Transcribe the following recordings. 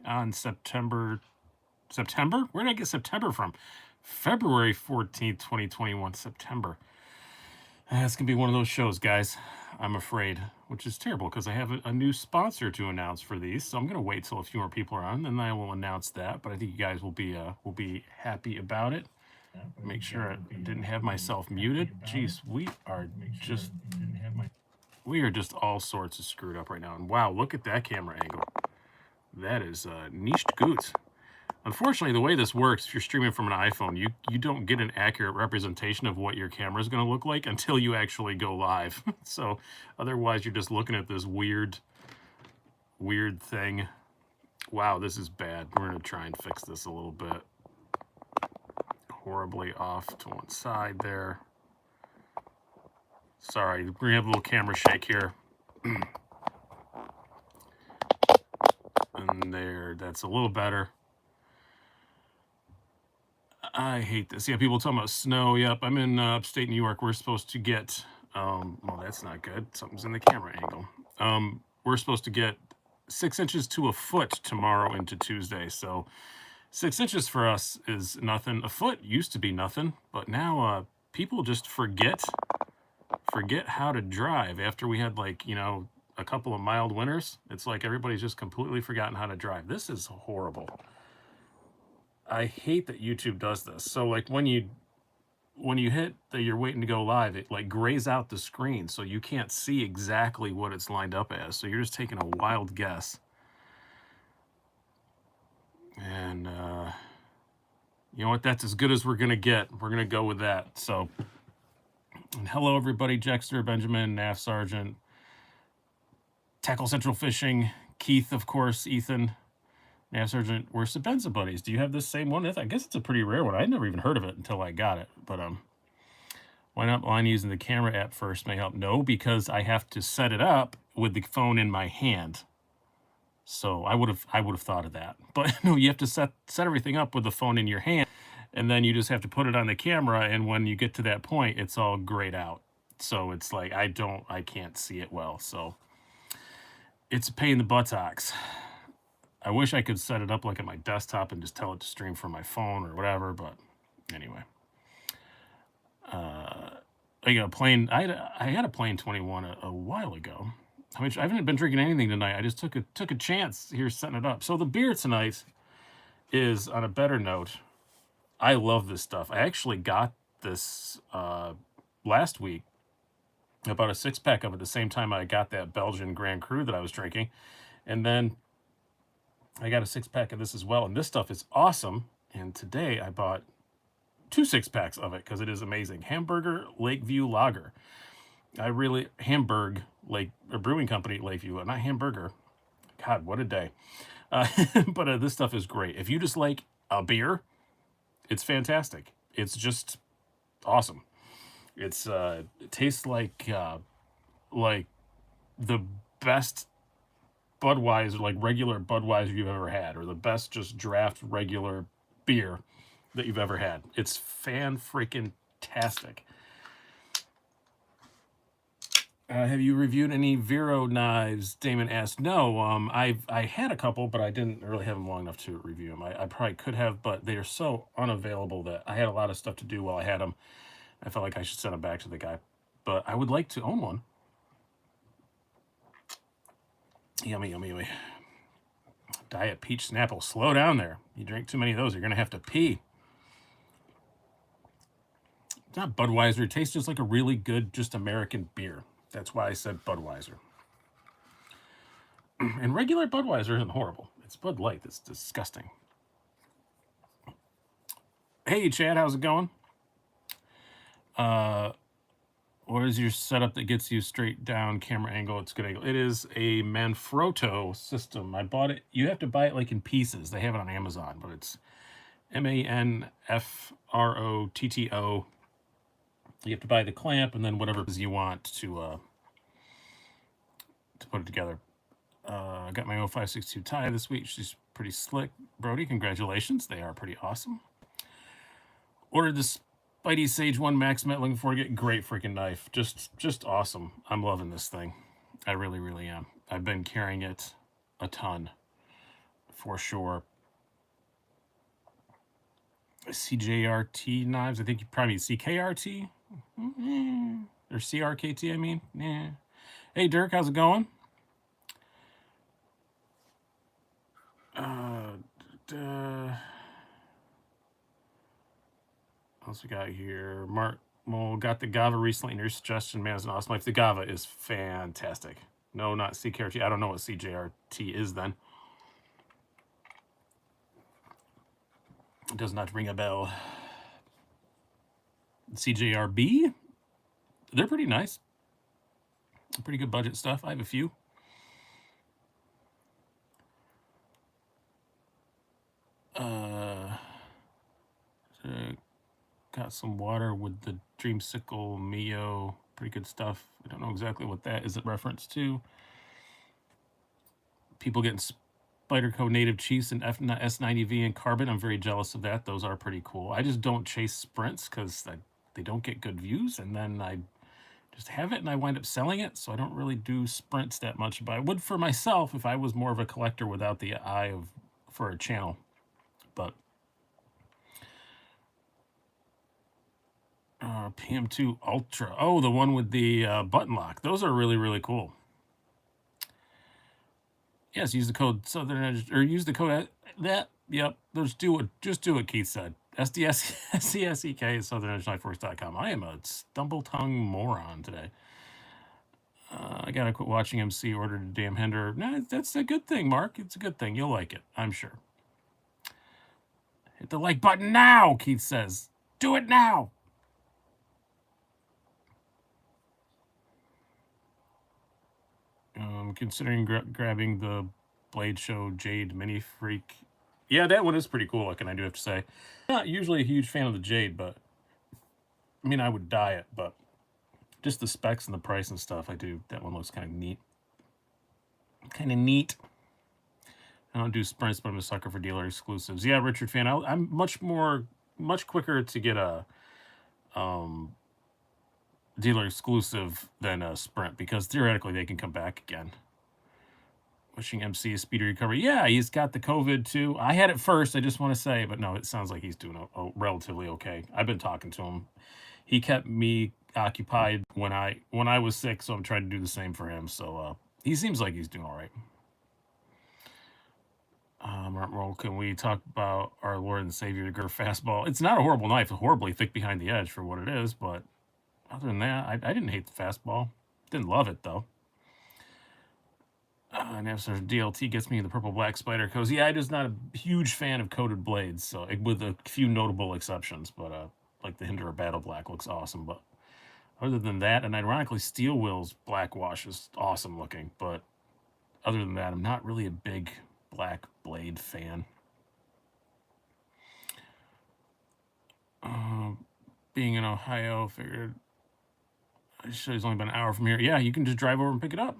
on September. Where did I get September from? February 14th, 2021. September. It's going to be one of those shows, guys. I'm afraid, which is terrible because I have a new sponsor to announce for these. So I'm going to wait till a few more people are on, and then I will announce that. But I think you guys will be happy about it. Make sure I didn't have myself muted. Jeez, we are just all sorts of screwed up right now. And wow, look at that camera angle. That is niched goods. Unfortunately, the way this works, if you're streaming from an iPhone, you don't get an accurate representation of what your camera is going to look like until you actually go live. So otherwise, you're just looking at this weird thing. Wow, this is bad. We're going to try and fix this a little bit. Horribly off to one side there. Sorry, we're going to have a little camera shake here. And there, that's a little better. I hate this. Yeah, people talking about snow. Yep, I'm in upstate New York. We're supposed to get, well, that's not good. Something's in the camera angle. We're supposed to get 6 inches to a foot tomorrow into Tuesday. So 6 inches for us is nothing. A foot used to be nothing, but now people just forget how to drive after we had, like, you know, a couple of mild winters. It's like everybody's just completely forgotten how to drive. This is horrible. I hate that YouTube does this. So like when you hit that you're waiting to go live, it like grays out the screen so you can't see exactly what it's lined up as. So you're just taking a wild guess. And you know what? That's as good as we're going to get. We're going to go with that. So and hello, everybody. Jexter, Benjamin, NAF Sergeant, Tackle Central Fishing, Keith, of course, Ethan. Yeah, Sergeant, we're Sabenza buddies. Do you have this same one? I guess it's a pretty rare one. I never even heard of it until I got it. But why not line using the camera app first may help? No, because I have to set it up with the phone in my hand. So I would have thought of that. But no, you have to set everything up with the phone in your hand, and then you just have to put it on the camera. And when you get to that point, it's all grayed out. So it's like I can't see it well. So it's a pain in the buttocks. I wish I could set it up like at my desktop and just tell it to stream from my phone or whatever, but anyway. I got a plane. I had a plane 21 a while ago. I haven't been drinking anything tonight. I just took a chance here setting it up. So the beer tonight is on a better note. I love this stuff. I actually got this last week. I bought a 6-pack of it the same time I got that Belgian Grand Cru that I was drinking, and then I got a 6-pack of this as well, and this stuff is awesome. And today I bought 2 6-packs of it because it is amazing. Hamburger Lakeview Lager. Hamburg Lake or Brewing Company Lakeview, not Hamburger. God, what a day! But this stuff is great. If you just like a beer, it's fantastic. It's just awesome. It tastes like the best Budweiser, like regular Budweiser you've ever had, or the best just draft regular beer that you've ever had. It's fan-freaking-tastic. Have you reviewed any Vero knives? Damon asked. No, I had a couple, but I didn't really have them long enough to review them. I probably could have, but they are so unavailable that I had a lot of stuff to do while I had them. I felt like I should send them back to the guy, but I would like to own one. Yummy, yummy, yummy. Diet Peach Snapple. Slow down there. You drink too many of those, you're going to have to pee. It's not Budweiser. It tastes just like a really good, just American beer. That's why I said Budweiser. And regular Budweiser isn't horrible. It's Bud Light that's disgusting. Hey, Chad, how's it going? What is your setup that gets you straight down camera angle? It's good angle. It is a Manfrotto system. I bought it. You have to buy it like in pieces. They have it on Amazon, but it's Manfrotto. You have to buy the clamp and then whatever you want to put it together. I got my 0562 tie this week. She's pretty slick. Brody, congratulations. They are pretty awesome. Ordered this Spidey Sage 1 Max Met, looking forward to get great freaking knife. Just awesome. I'm loving this thing. I really, really am. I've been carrying it a ton for sure. CJRT knives. I think you probably mean CKRT or CRKT. I mean, yeah. Hey, Dirk, how's it going? What else we got here? Mark Mole got the Gava recently. And your suggestion, man, is an awesome life. The Gava is fantastic. No, not CKRT. I don't know what CJRT is then. It does not ring a bell. CJRB? They're pretty nice. Pretty good budget stuff. I have a few. Got some water with the Dreamsicle Mio. Pretty good stuff. I don't know exactly what that is a reference to. People getting Spyderco native Chiefs and S90V and carbon. I'm very jealous of that. Those are pretty cool. I just don't chase sprints because they don't get good views, and then I just have it and I wind up selling it. So I don't really do sprints that much, but I would for myself if I was more of a collector without the eye for a channel. But PM2 Ultra. Oh, the one with the button lock. Those are really, really cool. Yes, use the code Southern Edge, or use the code that. Yep, just do what Keith said. SDSEK at SouthernEdgeKnifeWorks.com. I am a stumble-tongue moron today. I gotta quit watching MC. Ordered a damn Hender. No, that's a good thing, Mark. It's a good thing. You'll like it, I'm sure. Hit the like button now, Keith says. Do it now. Considering grabbing the Blade Show Jade Mini Freak. Yeah, that one is pretty cool looking, I do have to say. Not usually a huge fan of the Jade, but I mean, I would dye it, but just the specs and the price and stuff, I do. That one looks kind of neat. Kind of neat. I don't do sprints, but I'm a sucker for dealer exclusives. Yeah, Richard fan. I'm much quicker to get a dealer exclusive than a sprint because theoretically they can come back again. Wishing MC a speedy recovery. Yeah, he's got the COVID too. I had it first, I just want to say, but no, it sounds like he's doing relatively okay. I've been talking to him. He kept me occupied when I was sick, so I'm trying to do the same for him. So he seems like he's doing all right. Can we talk about our Lord and Savior, the Gur fastball? It's not a horrible knife. It's horribly thick behind the edge for what it is, but other than that, I didn't hate the fastball. Didn't love it, though. Navstar DLT gets me the purple black spider codes. Yeah, I'm just not a huge fan of coated blades, so with a few notable exceptions. But like the Hinder Battle Black looks awesome. But other than that, and ironically, Steel Wheels Black Wash is awesome looking. But other than that, I'm not really a big black blade fan. Being in Ohio, figured it's only been an hour from here. Yeah, you can just drive over and pick it up.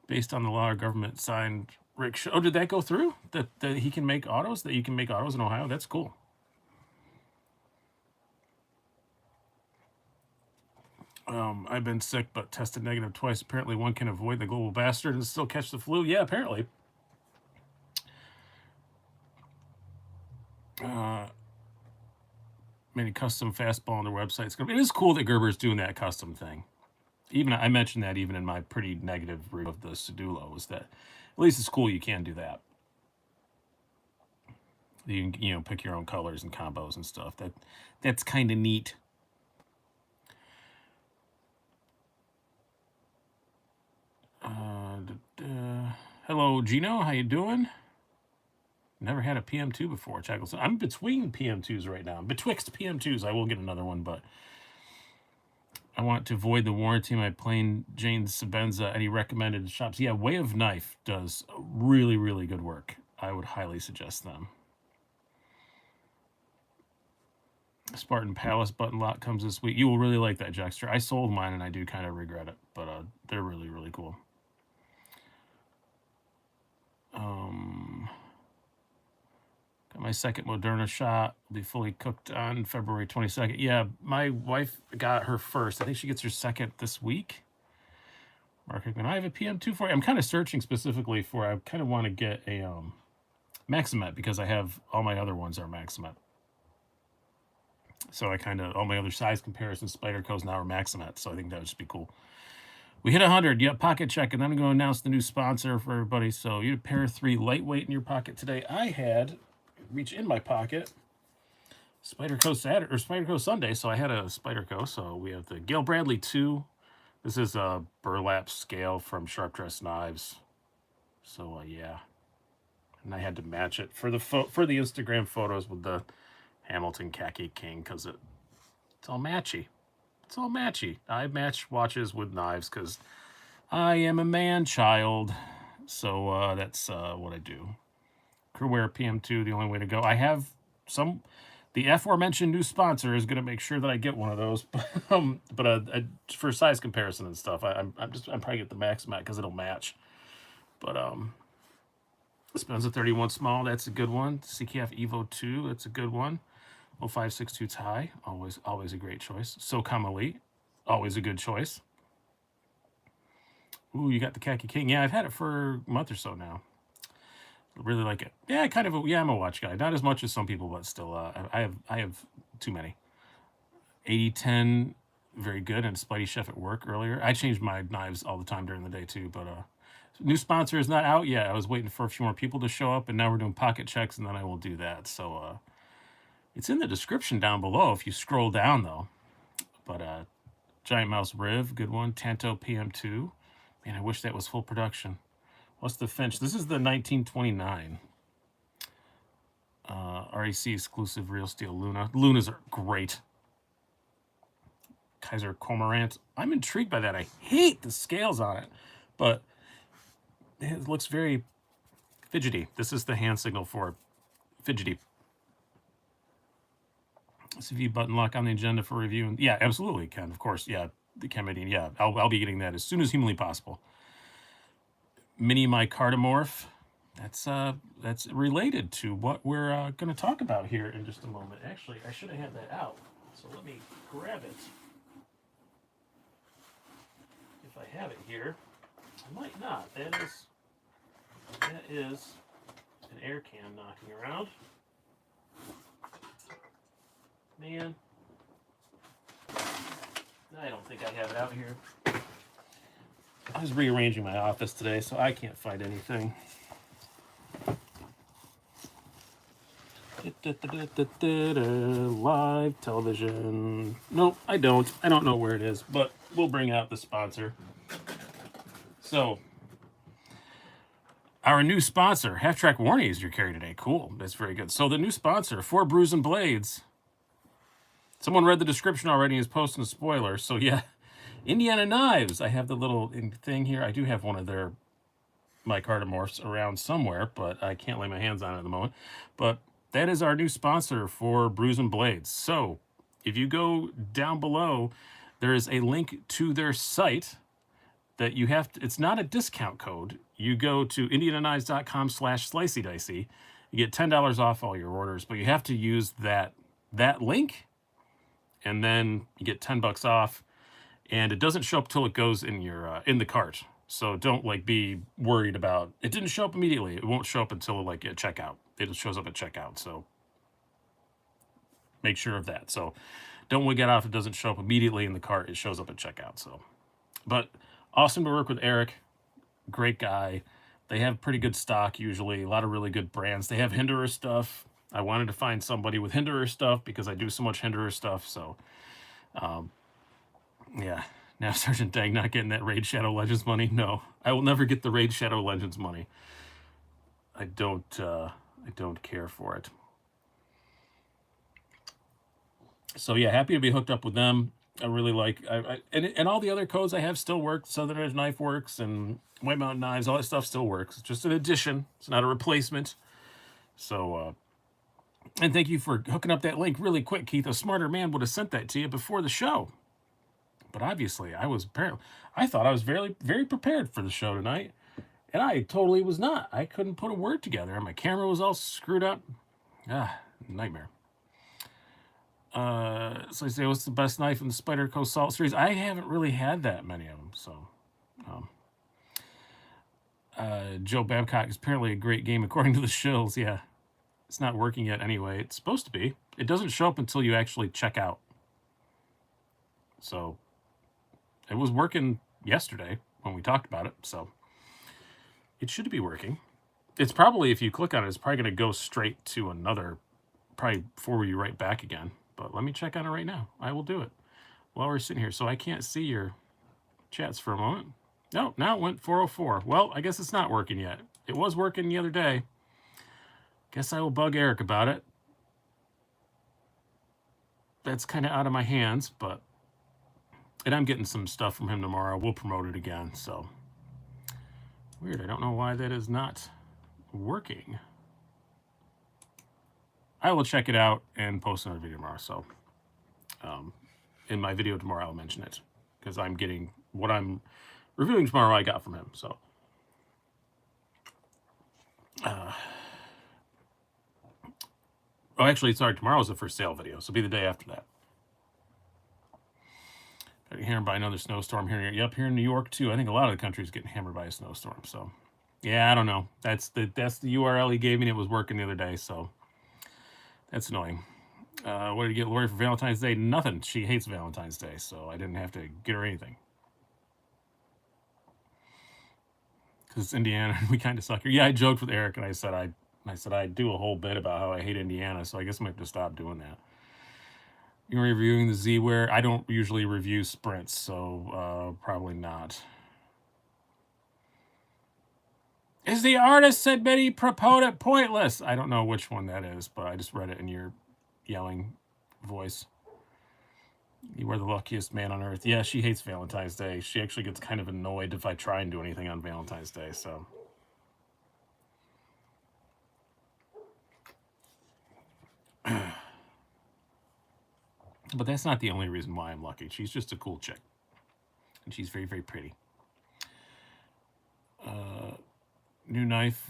Based on the law, our government signed Rick. Oh, did that go through? That he can make autos? That you can make autos in Ohio? That's cool. I've been sick but tested negative twice. Apparently, one can avoid the global bastard and still catch the flu. Yeah, apparently. Made a custom fastball on their website. It is cool that Gerber's doing that custom thing. Even I mentioned that even in my pretty negative review of the Sedulo, is that at least it's cool you can do that. You can pick your own colors and combos and stuff. That's kind of neat. Hello, Gino. How you doing? Never had a PM2 before. I'm between PM2s right now. Betwixt PM2s. I will get another one, but I want to void the warranty on my plain Jane Sabenza. Any recommended shops? Yeah, Way of Knife does really, really good work. I would highly suggest them. Spartan Palace button lock comes this week. You will really like that, Jackster. I sold mine and I do kind of regret it, but they're really, really cool. Got my second Moderna shot. Will be fully cooked on February 22nd. Yeah, my wife got her first. I think she gets her second this week. Mark Hickman, I have a PM2 for you. I'm kind of searching specifically for, I kind of want to get a Maximet because I have, all my other ones are Maximet. So I kind of, all my other size comparisons, Spyderco's now are Maximet. So I think that would just be cool. We hit 100. Yep, pocket check. And then I'm going to announce the new sponsor for everybody. So you had a pair of 3 lightweight in your pocket today. I had, reach in my pocket, Spyderco Saturday or Spyderco Sunday. So I had a Spyderco. So we have the Gail Bradley 2. This is a burlap scale from Sharp Dress Knives. So yeah. And I had to match it for the Instagram photos with the Hamilton Khaki King because it's all matchy. It's all matchy. I match watches with knives because I am a man child. So that's what I do. Crewwear PM2, the only way to go. I have the aforementioned new sponsor is going to make sure that I get one of those. but for size comparison and stuff, I'm probably get the Maximat because it'll match. But Spencer 31 small, that's a good one. CKF Evo 2, that's a good one. 0562 tie, always a great choice. SOCOM Elite, always a good choice. Ooh, you got the Khaki King. Yeah, I've had it for a month or so now. I really like it. Yeah, I'm a watch guy. Not as much as some people, but still, I have too many. 8010, very good. And Spidey Chef at work earlier. I change my knives all the time during the day too, but new sponsor is not out yet. I was waiting for a few more people to show up, and now we're doing pocket checks, and then I will do that. So it's in the description down below if you scroll down, though. But Giant Mouse Riv, good one. Tanto PM2. Man, I wish that was full production. What's the Finch? This is the 1929. REC exclusive real steel Luna. Lunas are great. Kaiser Cormorant. I'm intrigued by that. I hate the scales on it, but it looks very fidgety. This is the hand signal for fidgety. CV button lock on the agenda for review. Yeah, absolutely, Ken. Of course, yeah. The Chemidine, yeah. I'll be getting that as soon as humanly possible. Mini Micardomorph. That's related to what we're going to talk about here in just a moment. Actually, I should have had that out. So let me grab it. If I have it here, I might not. That is an air can knocking around. Man, I don't think I have it out here. I was rearranging my office today, so I can't find anything. Live television. Nope, I don't. I don't know where it is, but we'll bring out the sponsor. So, our new sponsor, Half Track Warning, is your carry today. Cool. That's very good. So, the new sponsor for Brews and Blades. Someone read the description already and is posting a spoiler. So, yeah, Indiana Knives. I have the little thing here. I do have one of their micardomorphs around somewhere, but I can't lay my hands on it at the moment. But that is our new sponsor for Brews and Blades. So, if you go down below, there is a link to their site that you have to, it's not a discount code. You go to indianaknives.com/slicydicey. You get $10 off all your orders, but you have to use that link, and then you get $10 off, and it doesn't show up till it goes in your in the cart. So don't be worried about it. Didn't show up immediately. It won't show up until at checkout. It shows up at checkout. So make sure of that. So don't get off. It doesn't show up immediately in the cart. It shows up at checkout. So, but awesome to work with Eric. Great guy. They have pretty good stock usually. A lot of really good brands. They have Hinderer stuff. I wanted to find somebody with Hinderer stuff because I do so much Hinderer stuff. So, yeah. Now Sergeant Dang not getting that Raid Shadow Legends money. No, I will never get the Raid Shadow Legends money. I don't care for it. So yeah, happy to be hooked up with them. I really like, and all the other codes I have still work. Southern Edge Knife works, and White Mountain Knives, all that stuff still works. It's just an addition. It's not a replacement. So, and thank you for hooking up that link really quick, Keith. A smarter man would have sent that to you before the show. But obviously, I thought I was very, very prepared for the show tonight, and I totally was not. I couldn't put a word together, and my camera was all screwed up. Nightmare. So I say, what's the best knife in the Spyderco Salt series? I haven't really had that many of them, so Joe Babcock is apparently a great game according to the shills. Yeah, it's not working yet anyway. It's supposed to be. It doesn't show up until you actually check out. So it was working yesterday when we talked about it. So it should be working. It's probably, if you click on it, it's probably going to go straight to another, probably forward you right back again. But let me check on it right now. I will do it while we're sitting here. So I can't see your chats for a moment. No, now it went 404. Well, I guess it's not working yet. It was working the other day. Guess I will bug Eric about it. That's kind of out of my hands, but... And I'm getting some stuff from him tomorrow. We'll promote it again, so... Weird, I don't know why that is not working. I will check it out and post another video tomorrow, so... in my video tomorrow, I'll mention it. Because I'm getting... What I'm reviewing tomorrow, I got from him, so... Oh, actually, sorry, tomorrow's the first sale video, so it'll be the day after that. Getting hammered by another snowstorm here. Yep, here in New York, too. I think a lot of the country is getting hammered by a snowstorm, so... Yeah, I don't know. That's the URL he gave me, and it was working the other day, so... That's annoying. What did you get Lori for Valentine's Day? Nothing. She hates Valentine's Day, so I didn't have to get her anything. Because it's Indiana, and we kind of suck here. Yeah, I joked with Eric, and I said I'd do a whole bit about how I hate Indiana, so I guess I'm going to have to stop doing that. You're reviewing the Z-Wear? I don't usually review sprints, so probably not. Is the artist said Betty proponent pointless? I don't know which one that is, but I just read it in your yelling voice. You are the luckiest man on earth. Yeah, she hates Valentine's Day. She actually gets kind of annoyed if I try and do anything on Valentine's Day, so... But that's not the only reason why I'm lucky. She's just a cool chick. And she's very, very pretty. New knife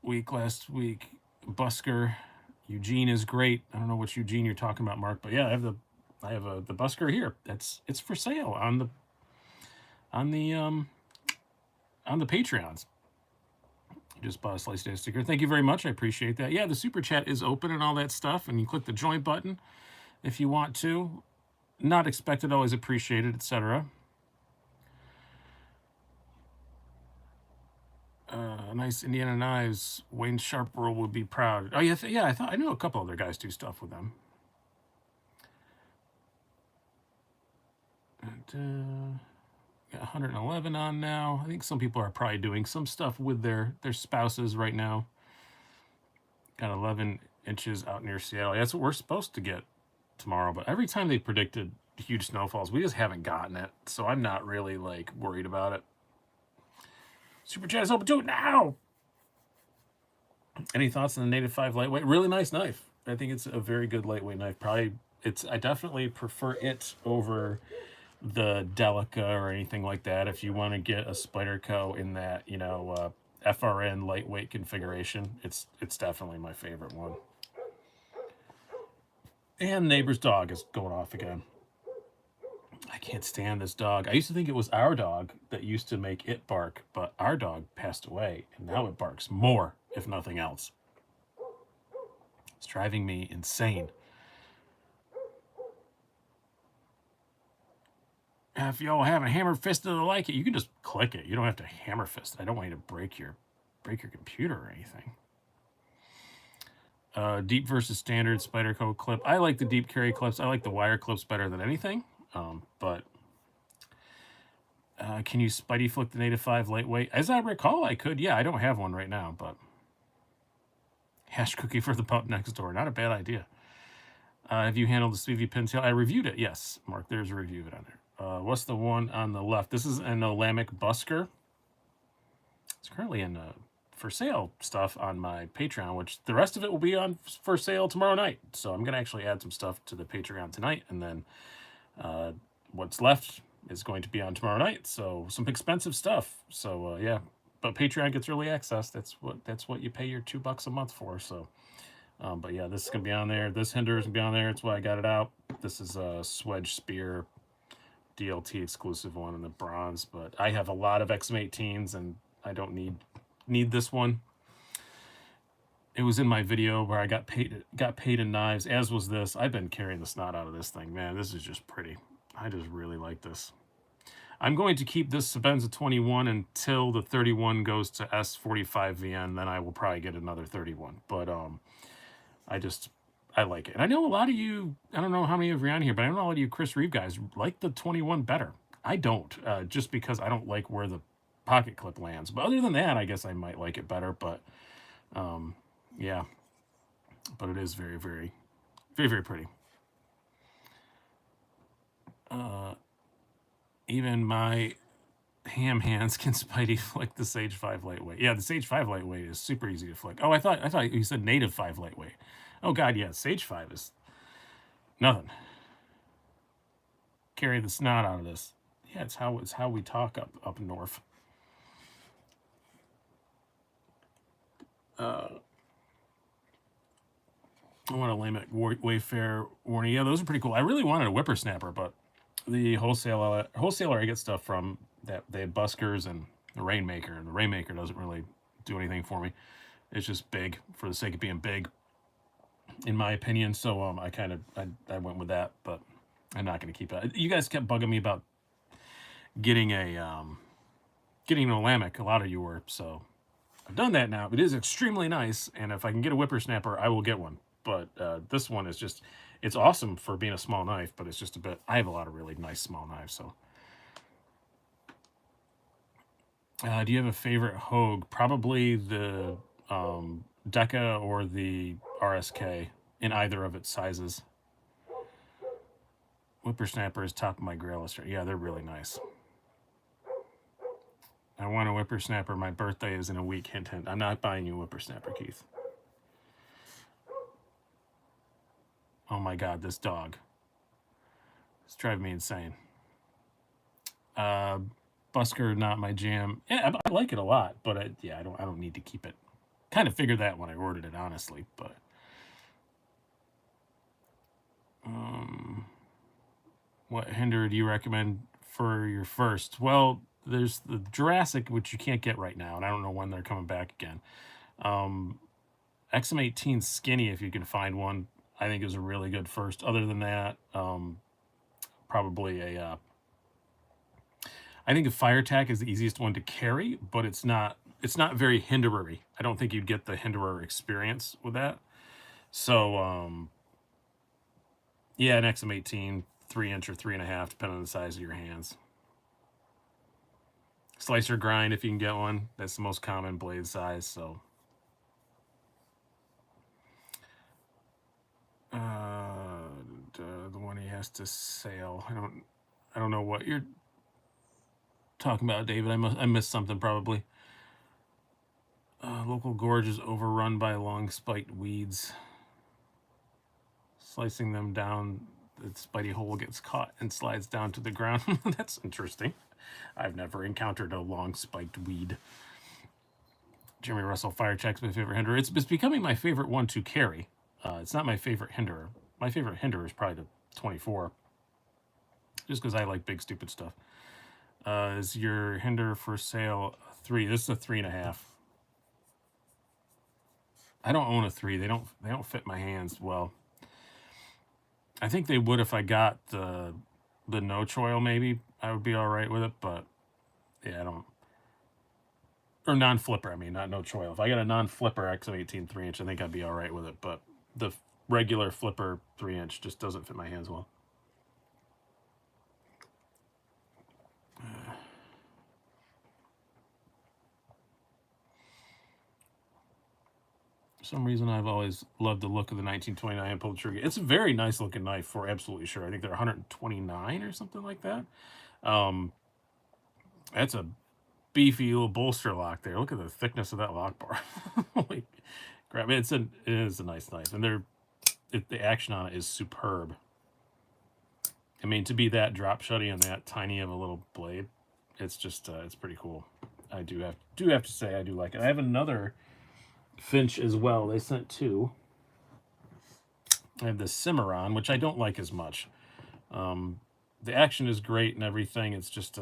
week last week. Busker. Eugene is great. I don't know which Eugene you're talking about, Mark, but yeah, I have the Busker here. It's for sale on the Patreons. Just bought a Slice Day sticker. Thank you very much. I appreciate that. Yeah, the super chat is open and all that stuff, and you click the join button if you want to. Not expected, always appreciated, etc. Nice Indiana knives. Wayne Sharpwell would be proud. Oh yeah, I knew a couple other guys do stuff with them. And, got 111 on now. I think some people are probably doing some stuff with their spouses right now. Got 11 inches out near Seattle. That's what we're supposed to get tomorrow, but every time they predicted huge snowfalls, we just haven't gotten it, so I'm not really like worried about it. Super chat is open. Do it now. Any thoughts on the Native 5 lightweight? Really nice knife. I think it's a very good lightweight knife. I definitely prefer it over the Delica or anything like that. If you want to get a Spyderco in that, FRN lightweight configuration, it's definitely my favorite one. And neighbor's dog is going off again. I can't stand this dog. I used to think it was our dog that used to make it bark, but our dog passed away, and now it barks more, if nothing else. It's driving me insane. If y'all haven't hammer fisted or like it, you can just click it. You don't have to hammer fist it. I don't want you to break your computer or anything. Deep versus standard Spyderco clip. I like the deep carry clips. I like the wire clips better than anything. But can you Spidey flick the Native 5 lightweight? As I recall, I could. Yeah, I don't have one right now, but hash cookie for the pup next door. Not a bad idea. Have you handled the Sweevy pintail? I reviewed it. Yes, Mark. There's a review of it on there. What's the one on the left? This is an Olamic Busker. It's currently in for sale stuff on my Patreon, which the rest of it will be on for sale tomorrow night. So I'm going to actually add some stuff to the Patreon tonight, and then what's left is going to be on tomorrow night. So some expensive stuff. So yeah, but Patreon gets early access. That's what you pay your $2 a month for. So, but yeah, this is gonna be on there. This Hinder is gonna be on there. That's why I got it out. This is a Swedge Spear DLT exclusive one in the bronze. But I have a lot of XM18s, and I don't need this one. It was in my video where I got paid in knives, as was this. I've been carrying the snot out of this thing. Man, this is just pretty. I just really like this. I'm going to keep this Sabenza 21 until the 31 goes to S45VN. Then I will probably get another 31. But I like it. And I know a lot of you, I don't know how many of you are on here, but I know a lot of you Chris Reeve guys like the 21 better. I don't, just because I don't like where the pocket clip lands. But other than that, I guess I might like it better. But yeah, but it is very, very, very, very pretty. Even my ham hands can Spidey flick the Sage 5 lightweight. Yeah, the Sage 5 lightweight is super easy to flick. Oh, I thought you said native 5 lightweight. Oh god, yeah, Sage 5 is nothing. Carry the snot out of this. Yeah, it's how we talk up north. I want a Lamech Wayfair warning. Yeah, those are pretty cool. I really wanted a whippersnapper, but the wholesaler I get stuff from, that they had Buskers and the Rainmaker, and the Rainmaker doesn't really do anything for me. It's just big for the sake of being big, in my opinion. So I went with that, but I'm not going to keep it. You guys kept bugging me about getting a Lamech. A lot of you were, so I've done that now. It is extremely nice, and if I can get a whippersnapper, I will get one. But this one is just, it's awesome for being a small knife, but it's just a bit, I have a lot of really nice small knives, so. Do you have a favorite Hogue? Probably the Deca or the RSK in either of its sizes. Whippersnapper is top of my grail list. Yeah, they're really nice. I want a whippersnapper. My birthday is in a week. Hint, hint. I'm not buying you a whippersnapper, Keith. Oh my god, this dog. It's driving me insane. Busker, not my jam. Yeah, I like it a lot, but I don't need to keep it. Kind of figured that when I ordered it, honestly, but what hinder do you recommend for your first? Well, there's the Jurassic, which you can't get right now, and I don't know when they're coming back again. XM18 Skinny, if you can find one, I think is a really good first. Other than that, probably a I think a Fire Attack is the easiest one to carry, but it's not very hinderery. I don't think you'd get the hinderer experience with that. So yeah, an XM18, 3-inch or 3.5, depending on the size of your hands. Slicer grind, if you can get one. That's the most common blade size. So the one he has to sail. I don't know what you're talking about, David. I missed something probably. Local gorge is overrun by long spiked weeds. Slicing them down, the Spidey hole gets caught and slides down to the ground. That's interesting. I've never encountered a long spiked weed. Jeremy Russell, Fire Attack's my favorite hinderer. It's becoming my favorite one to carry. It's not my favorite hinderer. My favorite hinderer is probably the 24. Just because I like big, stupid stuff. Is your hinder for sale 3? This is a 3.5. I don't own a 3. They don't fit my hands well. I think they would if I got the no choil. Maybe I would be all right with it, but yeah, I don't. Or non-flipper. I mean, not no choil. If I got a non-flipper XM18 3-inch, I think I'd be all right with it. But the regular flipper 3-inch just doesn't fit my hands well. For some reason, I've always loved the look of the 1929 pulled trigger. It's a very nice looking knife, for absolutely sure. I think they're 129 or something like that. That's a beefy little bolster lock there. Look at the thickness of that lock bar. Holy crap! It is a nice knife, and the action on it is superb. I mean, to be that drop shutty and that tiny of a little blade, it's just it's pretty cool. I do have to say I do like it. I have another Finch as well. They sent 2. I have the Cimarron, which I don't like as much. The action is great and everything. It's just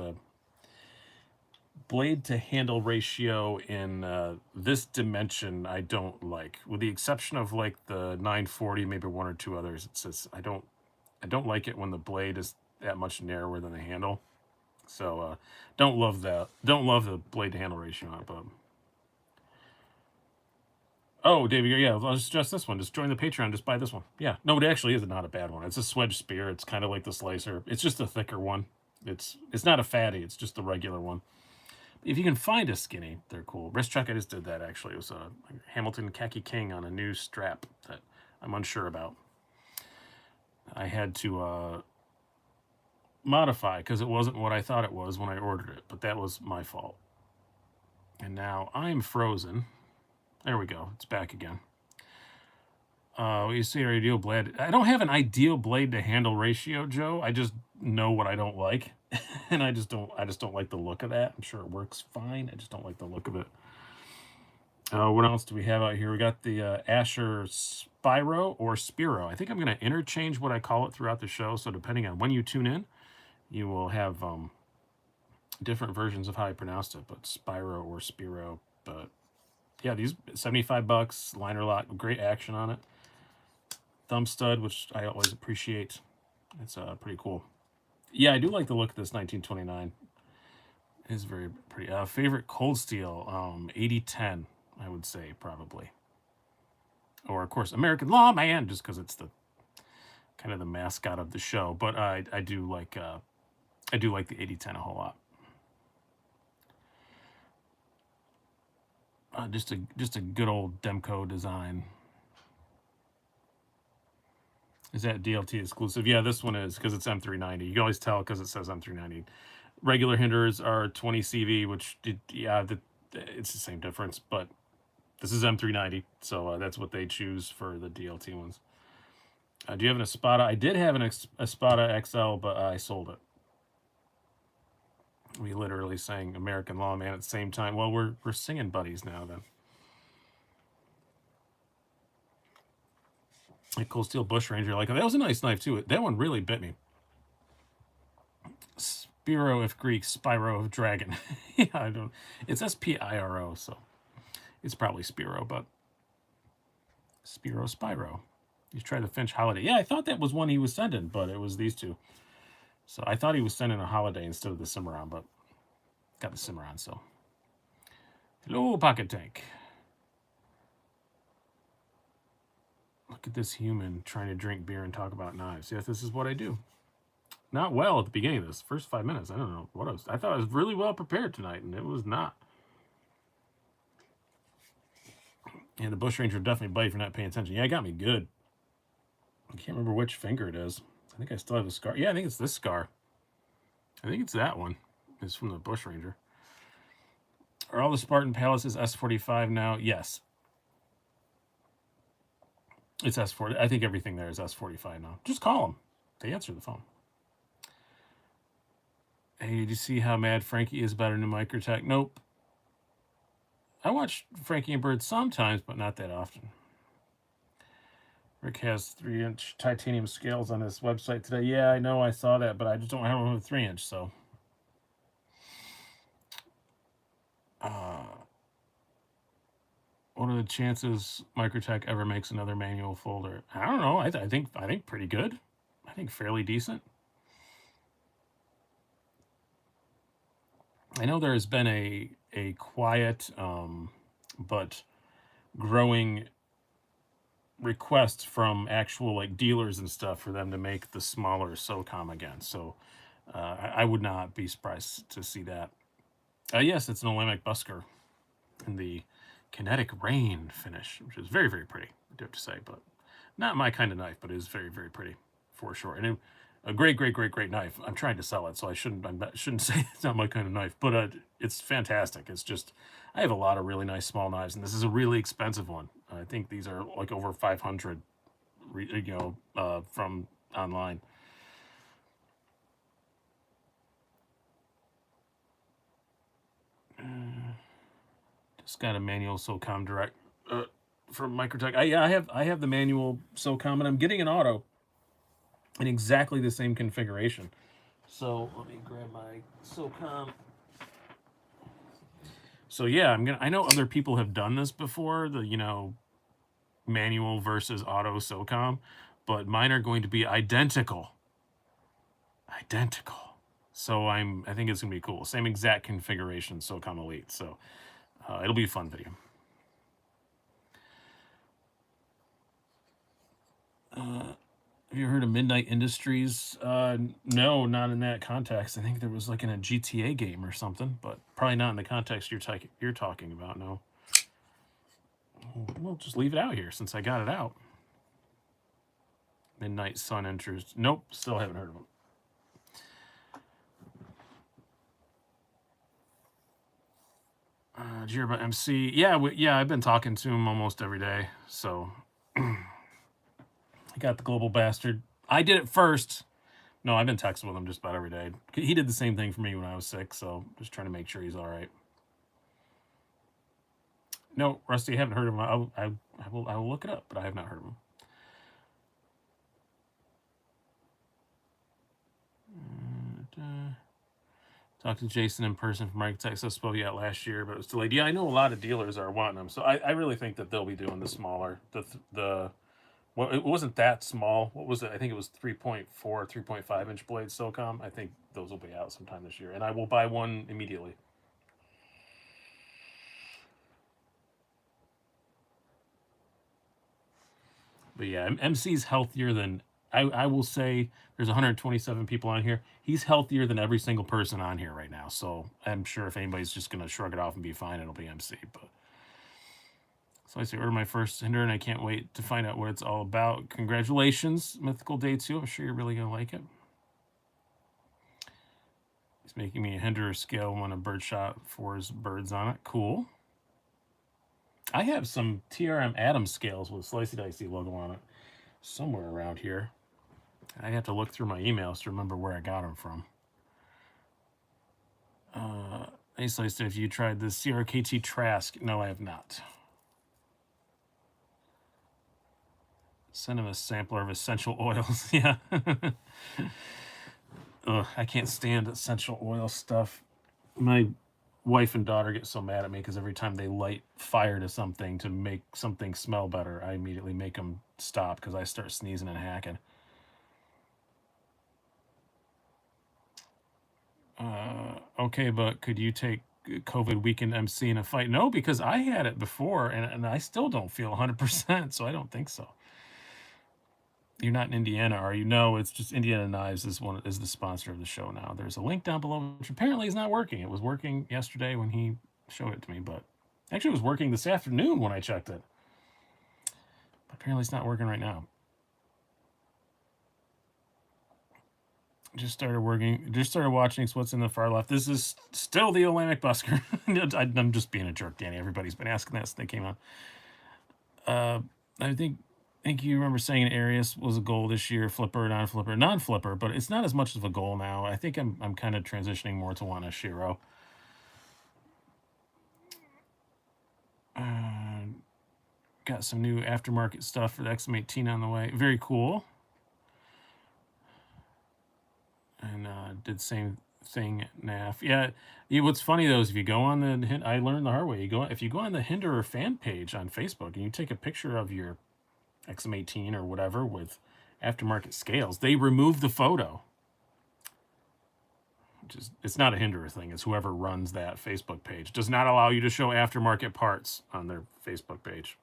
blade to handle ratio in this dimension I don't like, with the exception of like the 940, maybe one or two others. It says I don't like it when the blade is that much narrower than the handle. So don't love that. Don't love the blade to handle ratio on it, but oh, David, yeah, I'll just this one. Just join the Patreon. Just buy this one. Yeah, no, it actually is not a bad one. It's a Swedge spear. It's kind of like the slicer. It's just a thicker one. It's not a fatty. It's just the regular one. If you can find a skinny, they're cool. Wrist chuck, I just did that actually. It was a Hamilton Khaki King on a new strap that I'm unsure about. I had to modify because it wasn't what I thought it was when I ordered it, but that was my fault. And now I'm frozen. There we go. It's back again. You see your ideal blade. I don't have an ideal blade to handle ratio, Joe. I just know what I don't like, and I just don't like the look of that. I'm sure it works fine. I just don't like the look of it. What else do we have out here? We got the Asher Spyro or Spiro. I think I'm going to interchange what I call it throughout the show. So depending on when you tune in, you will have different versions of how I pronounced it. But Spyro or Spiro. But yeah, these $75, liner lock, great action on it. Thumb stud, which I always appreciate. It's pretty cool. Yeah, I do like the look of this 1929. It's very pretty. Favorite cold steel, 8010, I would say probably. Or of course American Lawman, just because it's the kind of the mascot of the show. But I do like the 8010 a whole lot. Just a good old Demco design. Is that DLT exclusive? Yeah, this one is because it's M390. You can always tell because it says M390. Regular hinders are 20 CV, which it's the same difference, but this is M390, so that's what they choose for the DLT ones. Do you have an Espada? I did have an Espada XL, but I sold it. We literally sang American Lawman at the same time. Well, we're singing buddies now then. Like Cold Steel Bush Ranger, like that was a nice knife too. That one really bit me. Spiro if Greek, Spyro if Dragon. Yeah, I don't. It's Spiro, so it's probably Spiro, but Spyro. You try the Finch Holiday. Yeah, I thought that was one he was sending, but it was these two. So I thought he was sending a Holiday instead of the Cimarron, but got the Cimarron. So hello, Pocket Tank. Look at this human trying to drink beer and talk about knives. Yes, this is what I do. Not well at the beginning of this. First 5 minutes, I don't know what I thought I was really well prepared tonight, and it was not. And the Bush Ranger definitely bite for not paying attention. Yeah, it got me good. I can't remember which finger it is. I think I still have a scar. Yeah, I think it's this scar. I think it's that one. It's from the Bush Ranger. Are all the Spartan Palaces S45 now? Yes. It's S40. I think everything there is S45 now. Just call them. They answer the phone. Hey, did you see how mad Frankie is about a new Microtech? Nope. I watch Frankie and Bird sometimes, but not that often. Rick has 3-inch titanium scales on his website today. Yeah, I know, I saw that, but I just don't have one with 3-inch, so. What are the chances Microtech ever makes another manual folder? I don't know. I think pretty good. I think fairly decent. I know there has been a quiet but growing request from actual like dealers and stuff for them to make the smaller SOCOM again. So I would not be surprised to see that. Yes, it's an Olympic Busker in the Kinetic Rain finish, which is very, very pretty, I do have to say, but not my kind of knife, but it is very, very pretty for sure. And a great knife. I'm trying to sell it, so I shouldn't say it's not my kind of knife, but it's fantastic. It's just, I have a lot of really nice small knives, and this is a really expensive one. I think these are like over 500, from online. Just got a manual SOCOM direct from Microtech. I have the manual SOCOM, and I'm getting an auto in exactly the same configuration. So let me grab my SOCOM. So yeah, I know other people have done this before, the, manual versus auto SOCOM, but mine are going to be identical. Identical. So I think it's gonna be cool. Same exact configuration, SOCOM Elite. So it'll be a fun video. Have you heard of Midnight Industries? No, not in that context. I think there was like in a GTA game or something, but probably not in the context you're talking about. No. We'll just leave it out here since I got it out. Midnight Sun enters. Nope, still haven't heard of them. Did you hear about MC? Yeah, I've been talking to him almost every day. So I got the global bastard. I did it first. No, I've been texting with him just about every day. He did the same thing for me when I was sick, so just trying to make sure he's all right. No, Rusty, I haven't heard of him. I will look it up, but I have not heard of him. Talked to Jason in person from Architects Expo last year, but it was delayed. Yeah, I know a lot of dealers are wanting them, so I really think that they'll be doing the smaller, well, it wasn't that small. What was it? I think it was 3.4, 3.5 inch blade SOCOM. I think those will be out sometime this year, and I will buy one immediately. But yeah, MC's healthier than I will say. There's 127 people on here. He's healthier than every single person on here right now. So I'm sure if anybody's just gonna shrug it off and be fine, it'll be MC. But so I say order my first Hinder, and I can't wait to find out what it's all about. Congratulations, Mythical Day 2. I'm sure you're really gonna like it. He's making me a Hinder scale one, a birdshot for his birds on it. Cool. I have some TRM Adams scales with Slicey Dicey logo on it somewhere around here. I have to look through my emails to remember where I got them from. Hey, Slicey, have you tried the CRKT Trask? No, I have not. Send him a sampler of essential oils. Yeah. Ugh, I can't stand essential oil stuff. My wife and daughter get so mad at me because every time they light fire to something to make something smell better, I immediately make them stop because I start sneezing and hacking. Okay, but could you take COVID weekend MC in a fight? No, because I had it before and I still don't feel 100%, so I don't think so. You're not in Indiana, are you? No, it's just Indiana Knives is the sponsor of the show now. There's a link down below, which apparently is not working. It was working yesterday when he showed it to me, but actually it was working this afternoon when I checked it. But apparently it's not working right now. Just started watching What's in the Far Left. This is still the Olamic Busker. I'm just being a jerk, Danny. Everybody's been asking that since they came on. I think you remember saying Arius was a goal this year, flipper, non-flipper, but it's not as much of a goal now. I think I'm kind of transitioning more to want a Shiro. Got some new aftermarket stuff for the XM18 on the way. Very cool. And did same thing, NAF. Yeah, what's funny though is if you go on the, I learned the hard way. If you go on the Hinderer fan page on Facebook and you take a picture of your XM18 or whatever with aftermarket scales, they remove the photo. It's not a Hinderer thing. It's whoever runs that Facebook page does not allow you to show aftermarket parts on their Facebook page.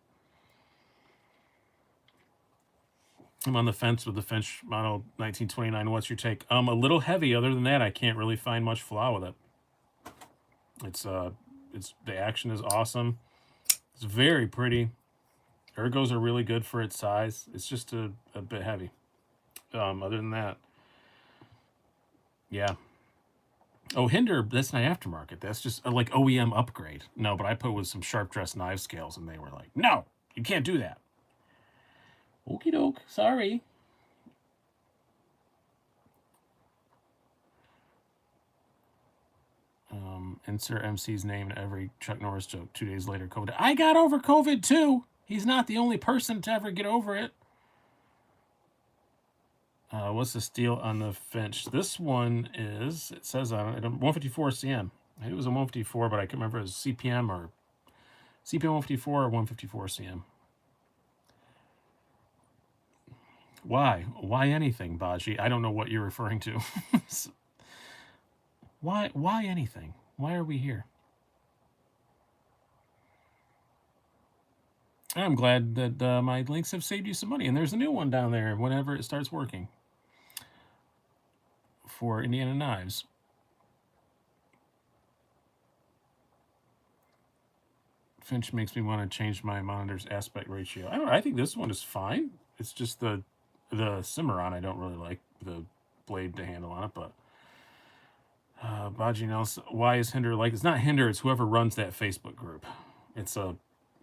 I'm on the fence with the Finch model 1929. What's your take? A little heavy. Other than that, I can't really find much flaw with it. It's the action is awesome. It's very pretty. Ergos are really good for its size. It's just a bit heavy. Other than that, yeah. Oh, Hinder, that's not aftermarket. That's just a like OEM upgrade. No, but I put with some sharp dress knife scales, and they were like, "No, you can't do that." Okie doke. Sorry. Insert MC's name in every Chuck Norris joke. 2 days later, COVID. I got over COVID too. He's not the only person to ever get over it. What's the steel on the Finch? This one is, it says on it, 154 cm. It was a 154, but I can't remember if it was CPM 154 or 154 CM. Why? Why anything, Baji? I don't know what you're referring to. Why anything? Why are we here? I'm glad that my links have saved you some money, and there's a new one down there whenever it starts working for Indiana Knives. Finch makes me want to change my monitor's aspect ratio. I don't know. I think this one is fine. It's just the Cimarron I don't really like, the blade to handle on it, but Baji Nelson, why is Hinder like? It's not Hinder, it's whoever runs that Facebook group. It's a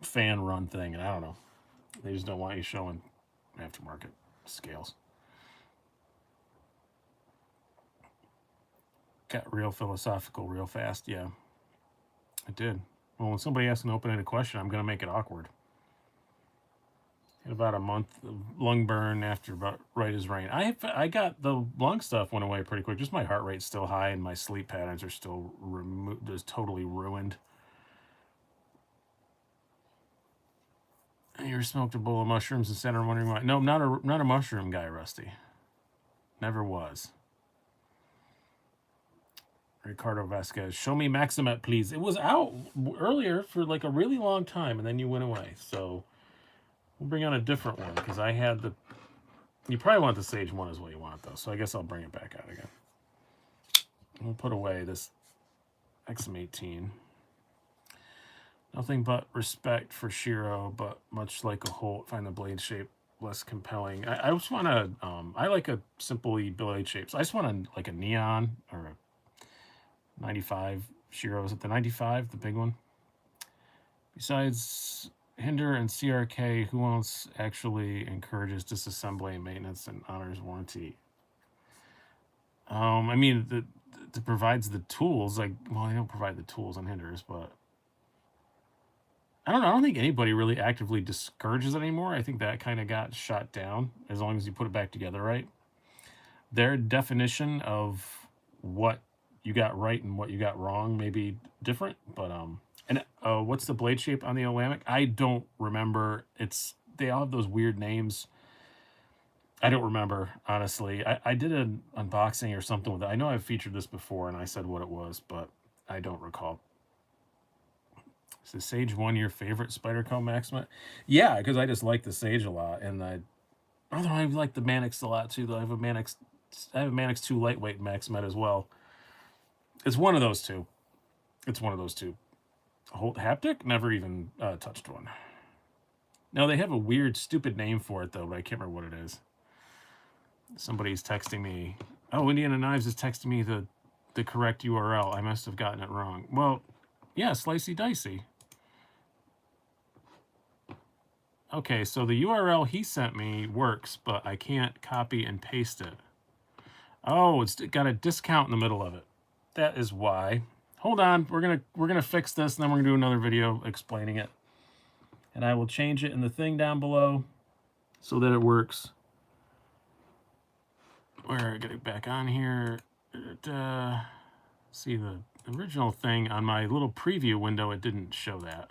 fan run thing, and I don't know. They just don't want you showing aftermarket scales. Got real philosophical real fast. Yeah, I did. Well, when somebody asks an open-ended question, I'm going to make it awkward. In about a month of lung burn after about right as rain. I got the lung stuff went away pretty quick. Just my heart rate's still high and my sleep patterns are still just totally ruined. You ever smoked a bowl of mushrooms and sat there wondering why? No, I'm not a mushroom guy, Rusty. Never was. Ricardo Vasquez, show me Maximet, please. It was out earlier for like a really long time, and then you went away. So we'll bring on a different one because I had the. You probably want the Sage one as well. You want though, so I guess I'll bring it back out again. We'll put away this XM18. Nothing but respect for Shiro, but much like a Holt, find the blade shape less compelling. I just want to. I like a simply blade shape. So I just want like a neon or a 95 Shiro. Is it the 95, the big one? Besides Hinder and CRK, who else actually encourages disassembly, maintenance, and honors warranty? I mean, it provides the tools. Like, well, they don't provide the tools on Hinders, but I don't know. I don't think anybody really actively discourages it anymore. I think that kind of got shot down as long as you put it back together right. Their definition of what you got right and what you got wrong may be different, but and what's the blade shape on the Olamic? I don't remember. They all have those weird names. I don't remember, honestly. I did an unboxing or something with it. I know I've featured this before and I said what it was, but I don't recall. Is the Sage 1 your favorite Spyderco Maxima? Yeah, because I just like the Sage a lot, and although I like the Manix a lot too. Though I have a Manix 2 lightweight Maxima as well. It's one of those two. Holt Haptic? Never even touched one. No, they have a weird, stupid name for it though, but I can't remember what it is. Somebody's texting me. Oh, Indiana Knives is texting me the correct URL. I must have gotten it wrong. Well, yeah, Slicey Dicey. Okay, so the URL he sent me works, but I can't copy and paste it. Oh, it's got a discount in the middle of it. That is why. Hold on, we're gonna fix this, and then we're gonna do another video explaining it. And I will change it in the thing down below so that it works. We're getting back on here. See the original thing on my little preview window, it didn't show that.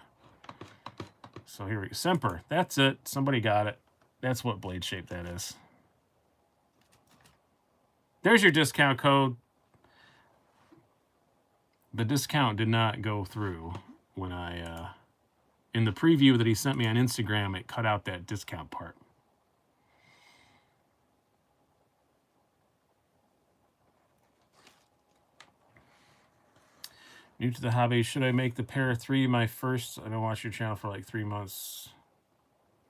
So here we go. Semper. That's it. Somebody got it. That's what blade shape that is. There's your discount code. The discount did not go through when I, in the preview that he sent me on Instagram, it cut out that discount part. New to the hobby, should I make the Para 3 my first? I don't watch your channel for like 3 months.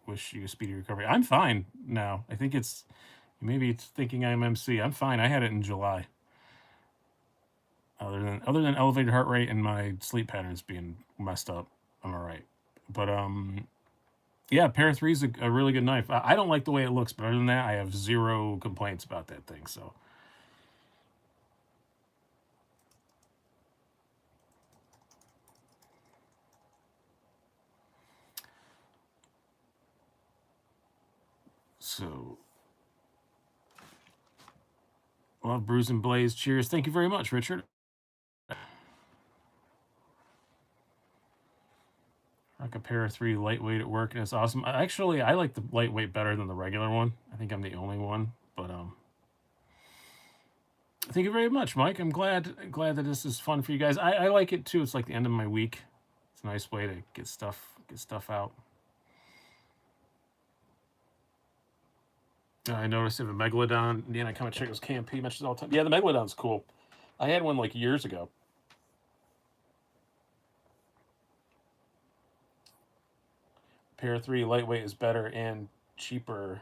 Wish you a speedy recovery. I'm fine now. I think maybe it's thinking I'm MC. I'm fine. I had it in July. Other than elevated heart rate and my sleep patterns being messed up, I'm all right. But yeah, Para 3 is a really good knife. I don't like the way it looks, but other than that, I have zero complaints about that thing. So, love Brews and Blaze. Cheers. Thank you very much, Richard. a pair of 3 lightweight at work, and it's awesome. Actually, I like the lightweight better than the regular one. I think I'm the only one, but thank you very much, Mike. I'm glad that this is fun for you guys. I like it too. It's like the end of my week. It's a nice way to get stuff out. I noticed if a Megalodon, Indiana Comic Chicos KMP mentions all the time. Yeah, the Megalodon's cool. I had one like years ago. Pair 3 lightweight is better and cheaper.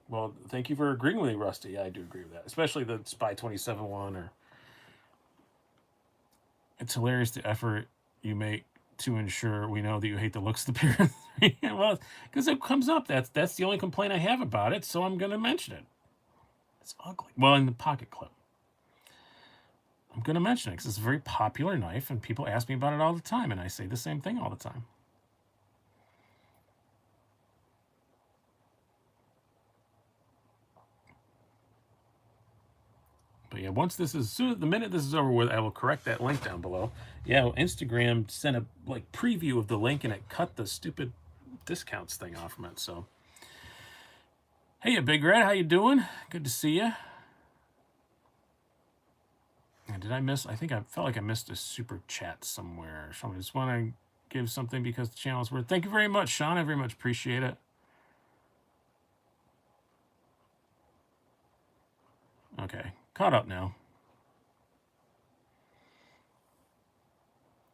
Well, thank you for agreeing with me, Rusty. Yeah, I do agree with that. Especially the Spy 27 one. Or it's hilarious the effort you make to ensure we know that you hate the looks of the pair 3. Well, because it comes up. That's the only complaint I have about it, so I'm going to mention it. It's ugly. Well, in the pocket clip. I'm going to mention it because it's a very popular knife, and people ask me about it all the time, and I say the same thing all the time. But yeah, the minute this is over with, I will correct that link down below. Yeah, well, Instagram sent a preview of the link, and it cut the stupid discounts thing off from it. So, hey, Big Red, how you doing? Good to see you. And did I miss? I think I felt like I missed a super chat somewhere. Somebody just want to give something because the channel is worth. Thank you very much, Sean. I very much appreciate it. Okay, caught up now.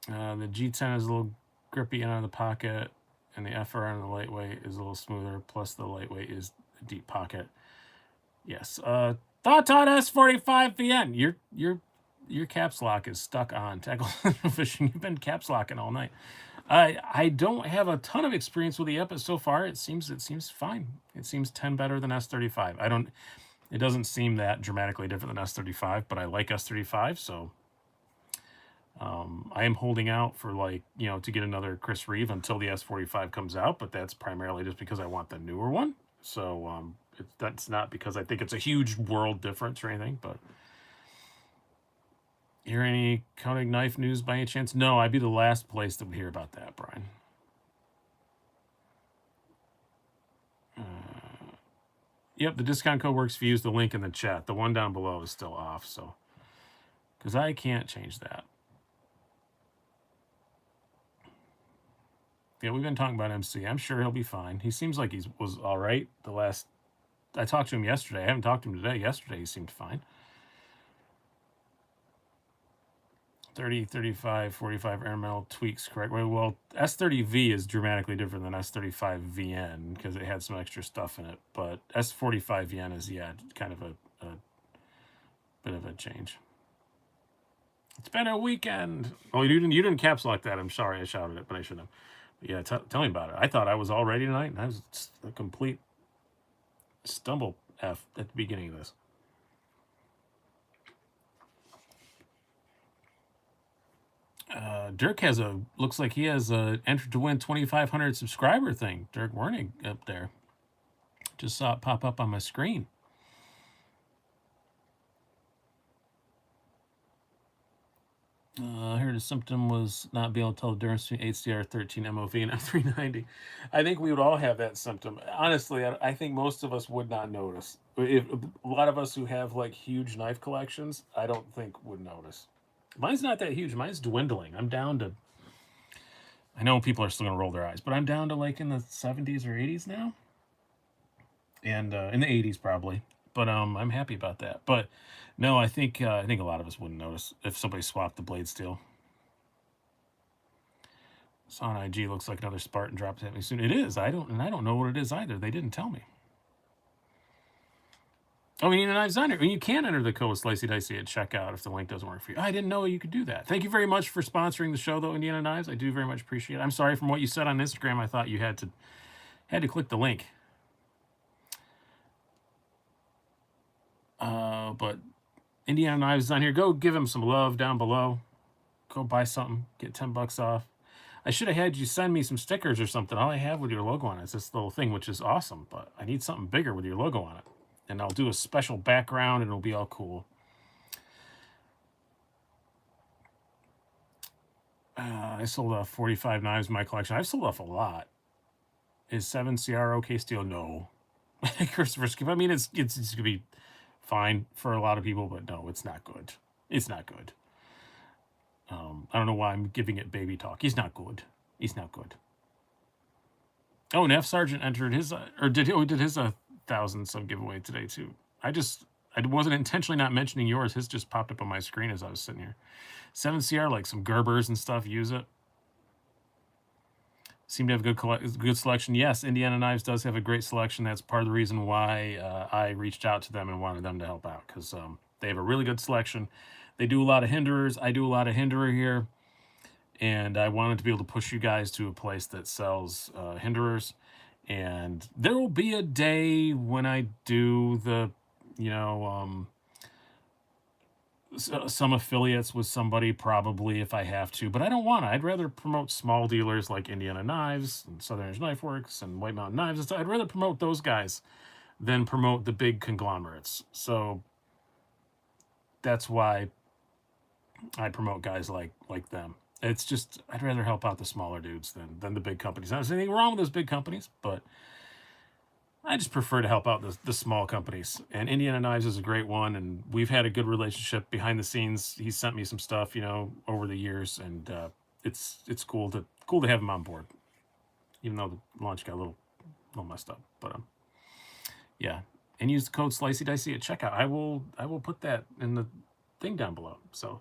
The G10 is a little grippy in out of the pocket, and the FR on the lightweight is a little smoother. Plus, the lightweight is a deep pocket. Yes. Thought S45 VN. Your caps lock is stuck on tackle fishing. You've been caps locking all night. I don't have a ton of experience with the Epic so far. It seems fine. It seems 10 better than S35. It doesn't seem that dramatically different than S35, but I like S35, so I am holding out for to get another Chris Reeve until the S45 comes out, but that's primarily just because I want the newer one. So that's not because I think it's a huge world difference or anything, but hear any Koenig knife news by any chance? No, I'd be the last place that would hear about that, Brian. Yep, the discount code works if you use the link in the chat. The one down below is still off, so because I can't change that. Yeah, we've been talking about MC. I'm sure he'll be fine. He seems like he was all right. I talked to him yesterday. I haven't talked to him today. Yesterday he seemed fine. 30, 35, 45 air tweaks, correct? Well, S30V is dramatically different than S35VN because it had some extra stuff in it. But S45VN is, kind of a bit of a change. It's been a weekend. Oh, you didn't caps lock that. I'm sorry I shouted it, but I shouldn't have. But yeah, tell me about it. I thought I was all ready tonight, and I was a complete stumble F at the beginning of this. Dirk looks like he has a enter to win 2,500 subscriber thing. Dirk Wernig up there. Just saw it pop up on my screen. I heard a symptom was not being able to tell the difference between HDR 13 MOV and F390. I think we would all have that symptom. Honestly, I think most of us would not notice. A lot of us who have huge knife collections, I don't think would notice. Mine's not that huge. Mine's dwindling. I'm down to, I know people are still going to roll their eyes, but I'm down to in the 70s or 80s now. And in the 80s probably. But I'm happy about that. But no, I think a lot of us wouldn't notice if somebody swapped the blade steel. Son IG looks like another Spartan drops at me soon. It is. I don't know what it is either. They didn't tell me. Oh, we need a knife designer. You can enter the code Slicey Dicey at checkout if the link doesn't work for you. I didn't know you could do that. Thank you very much for sponsoring the show, though, Indiana Knives. I do very much appreciate it. I'm sorry from what you said on Instagram. I thought you had to click the link. But Indiana Knives is on here. Go give him some love down below. Go buy something. Get 10 bucks off. I should have had you send me some stickers or something. All I have with your logo on it is this little thing, which is awesome. But I need something bigger with your logo on it. And I'll do a special background and it'll be all cool. I sold off 45 knives in my collection. I've sold off a lot. Is 7CR okay steel? No. Christopher Skip. I mean, it's gonna be fine for a lot of people, but no, it's not good. It's not good. I don't know why I'm giving it baby talk. He's not good. He's not good. Oh, and F Sergeant entered his, or did he? Oh, he did his 1,000 sub giveaway today too. I wasn't intentionally not mentioning yours. His just popped up on my screen as I was sitting here. 7CR, like some Gerbers and stuff. Use it. Seem to have good selection. Yes, Indiana Knives does have a great selection. That's part of the reason why I reached out to them and wanted them to help out, because they have a really good selection. They do a lot of hinderers. I do a lot of hinderer here, and I wanted to be able to push you guys to a place that sells hinderers. And there will be a day when I do the, you know, some affiliates with somebody, probably, if I have to, but I don't want to. I'd rather promote small dealers like Indiana Knives and Southern Edge Knife Works and White Mountain Knives. I'd rather promote those guys than promote the big conglomerates. So that's why I promote guys like them. It's just, I'd rather help out the smaller dudes than the big companies. Not there's anything wrong with those big companies, but I just prefer to help out the small companies. And Indiana Knives is a great one, and we've had a good relationship behind the scenes. He sent me some stuff, over the years, and it's cool to have him on board, even though the launch got a little messed up. But yeah, and use the code Slicey Dicey at checkout. I will put that in the thing down below. So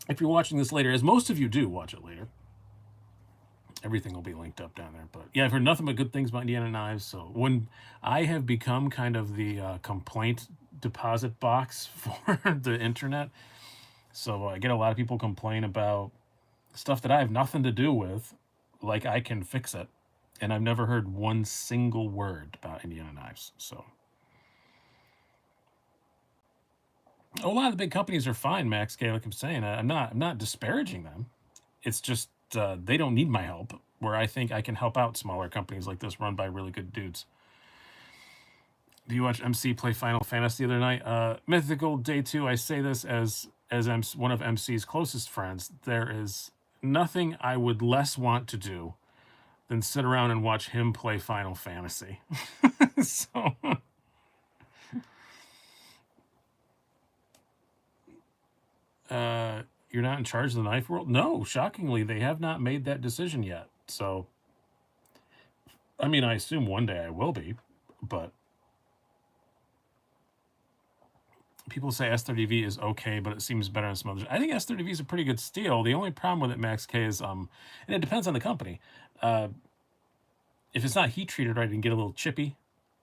if you're watching this later, as most of you do watch it later, everything will be linked up down there. But yeah, I've heard nothing but good things about Indiana Knives. So when I have become kind of the complaint deposit box for the internet, so I get a lot of people complain about stuff that I have nothing to do with, like I can fix it. And I've never heard one single word about Indiana Knives. So a lot of the big companies are fine, Max K. Like I'm saying, I'm not disparaging them. It's just they don't need my help, where I think I can help out smaller companies like this run by really good dudes. Do you watch MC play Final Fantasy the other night? Mythical Day 2, I say this as one of MC's closest friends. There is nothing I would less want to do than sit around and watch him play Final Fantasy. So you're not in charge of the knife world? No, shockingly, they have not made that decision yet. So, I mean, I assume one day I will be, but people say S30V is okay, but it seems better than some others. I think S30V is a pretty good steel. The only problem with it, Max K, is and it depends on the company. If it's not heat treated right, it can get a little chippy.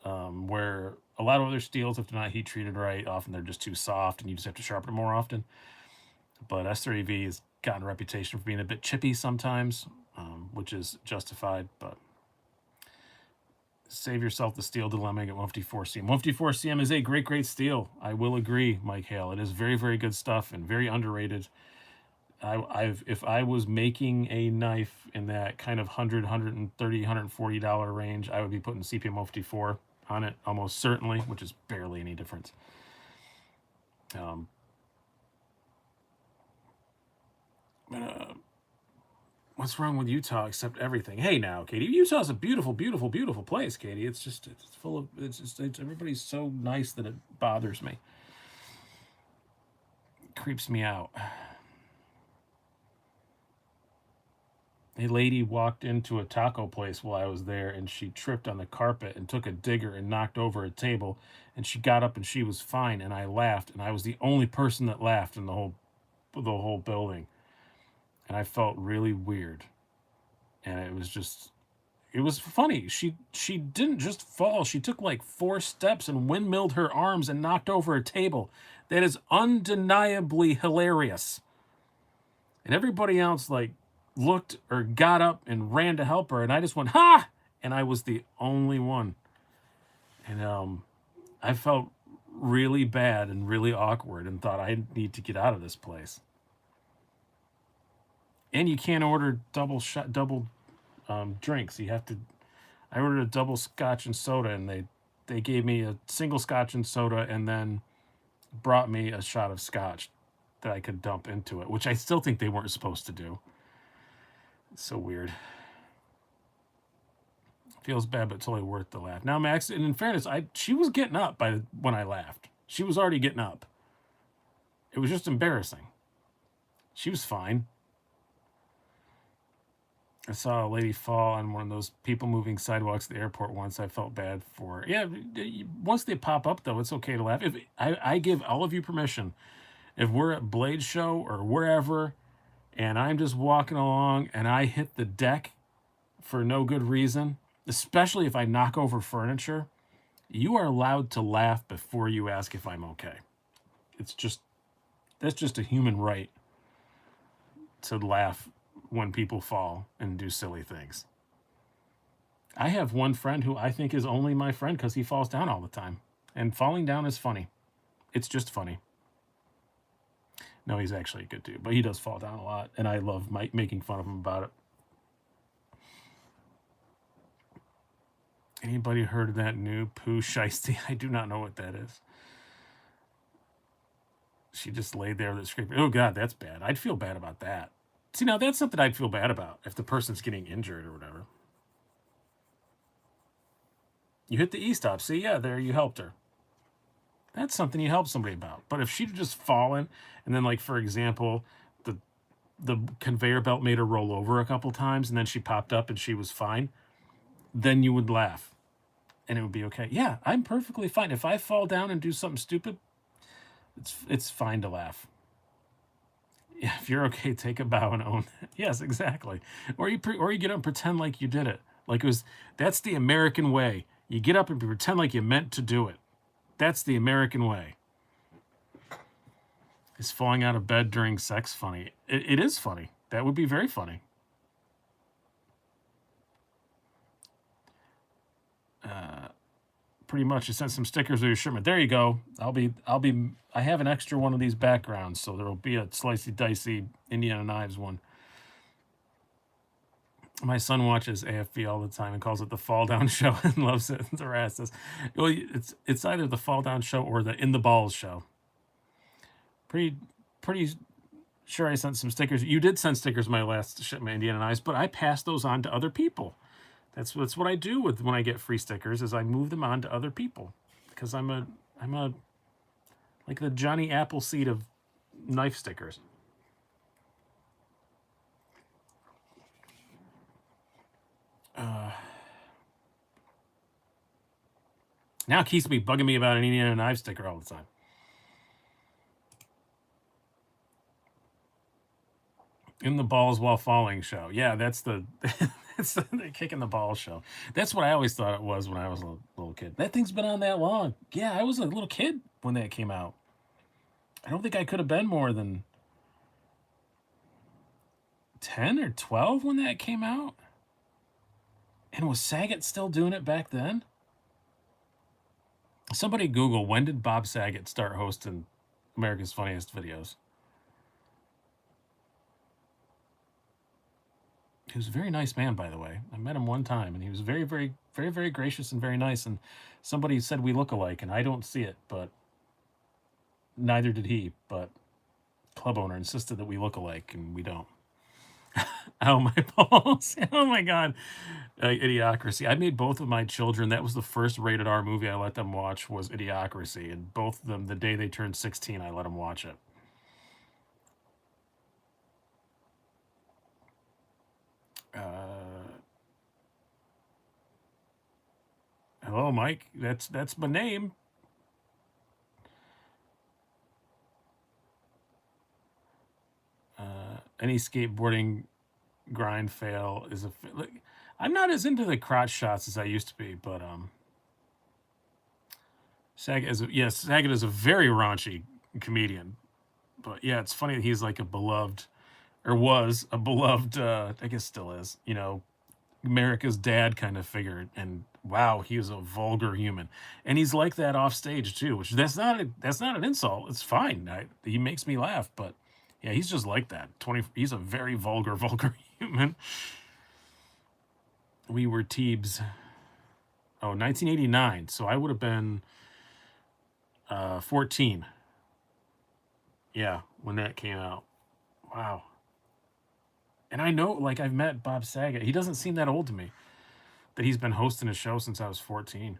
Where a lot of other steels, if they're not heat treated right, often they're just too soft, and you just have to sharpen it more often. But S30V has gotten a reputation for being a bit chippy sometimes, which is justified. But save yourself the steel dilemma and get 154CM. 154CM is a great steel. I will agree, Mike Hale. It is very, very good stuff and very underrated. If I was making a knife in that kind of $100, $130, $140 range, I would be putting CPM 154 on it almost certainly, which is barely any difference. What's wrong with Utah except everything? Hey, now, Katie, Utah's a beautiful, beautiful, beautiful place, Katie. It's just, it's full of, it's everybody's so nice that it bothers me. It creeps me out. A lady walked into a taco place while I was there, and she tripped on the carpet and took a digger and knocked over a table, and she got up and she was fine, and I laughed, and I was the only person that laughed in the whole building. And I felt really weird. And it was funny. She didn't just fall. She took like 4 steps and windmilled her arms and knocked over a table. That is undeniably hilarious. And everybody else like looked or got up and ran to help her, and I just went, ha! And I was the only one. And I felt really bad and really awkward and thought I need to get out of this place. And you can't order double drinks. You have to. I ordered a double scotch and soda, and they gave me a single scotch and soda, and then brought me a shot of scotch. that I could dump into it, which I still think they weren't supposed to do. It's so weird. Feels bad, but totally worth the laugh. Now, Max, and in fairness, she was getting up when I laughed. She was already getting up. It was just embarrassing. She was fine. I saw a lady fall on one of those people moving sidewalks at the airport once. I felt bad for her. Yeah, once they pop up, though, it's okay to laugh. If I give all of you permission, if we're at Blade Show or wherever, and I'm just walking along and I hit the deck for no good reason, especially if I knock over furniture, you are allowed to laugh before you ask if I'm okay. That's just a human right to laugh when people fall and do silly things. I have one friend who I think is only my friend because he falls down all the time. And falling down is funny. It's just funny. No, he's actually a good dude, but he does fall down a lot, and I love making fun of him about it. Anybody heard of that new poo shiesty? I do not know what that is. She just laid there with a scrape. Oh, God, that's bad. I'd feel bad about that. See, now that's something I'd feel bad about if the person's getting injured or whatever. You hit the E-stop. See, yeah, there you helped her. That's something you help somebody about. But if she'd just fallen, and then, like, for example, the conveyor belt made her roll over a couple times, and then she popped up and she was fine, then you would laugh. And it would be okay. Yeah, I'm perfectly fine. If I fall down and do something stupid, it's fine to laugh. Yeah, if you're okay, take a bow and own it. Yes, exactly. Or you get up and pretend like you did it. Like that's the American way. You get up and pretend like you meant to do it. That's the American way. Is falling out of bed during sex funny? It is funny. That would be very funny. Pretty much, you sent some stickers with your shipment. There you go. I have an extra one of these backgrounds, so there'll be a slicey dicey Indiana Knives one. My son watches AFB all the time and calls it the Fall Down Show and loves it. The rest is, well, it's either the Fall Down Show or the In the Balls Show. Pretty sure I sent some stickers. You did send stickers my last shipment, Indiana Knives, but I passed those on to other people. That's what I do when I get free stickers is I move them on to other people because I'm a like the Johnny Appleseed of knife stickers. Now Keith's be bugging me about an Indiana Knife sticker all the time. In the balls while falling show. Yeah, that's the it's the kicking the ball show. That's what I always thought it was when I was a little kid. That thing's been on that long. Yeah, I was a little kid when that came out. I don't think I could have been more than 10 or 12 when that came out. And was Saget still doing it back then? Somebody Google, when did Bob Saget start hosting America's Funniest Videos? He was a very nice man, by the way. I met him one time, and he was very, very, very, very gracious and very nice. And somebody said we look alike, and I don't see it, but neither did he. But club owner insisted that we look alike, and we don't. Oh, my balls. Oh, my God. Idiocracy. I made both of my children. That was the first rated R movie I let them watch was Idiocracy. And both of them, the day they turned 16, I let them watch it. Hello, Mike. That's my name. Any skateboarding grind fail is I'm not as into the crotch shots as I used to be, but Saget is a very raunchy comedian. But yeah, it's funny that he's like a beloved, or was a beloved, I guess still is, America's dad kind of figure. And wow, he is a vulgar human, and he's like that off stage too. Which that's not an insult. It's fine. He makes me laugh, but yeah, he's just like that. He's a very vulgar human. We were Teebs. Oh, 1989. So I would have been 14. Yeah, when that came out. Wow. And I know, like, I've met Bob Saget. He doesn't seem that old to me. That he's been hosting a show since I was 14.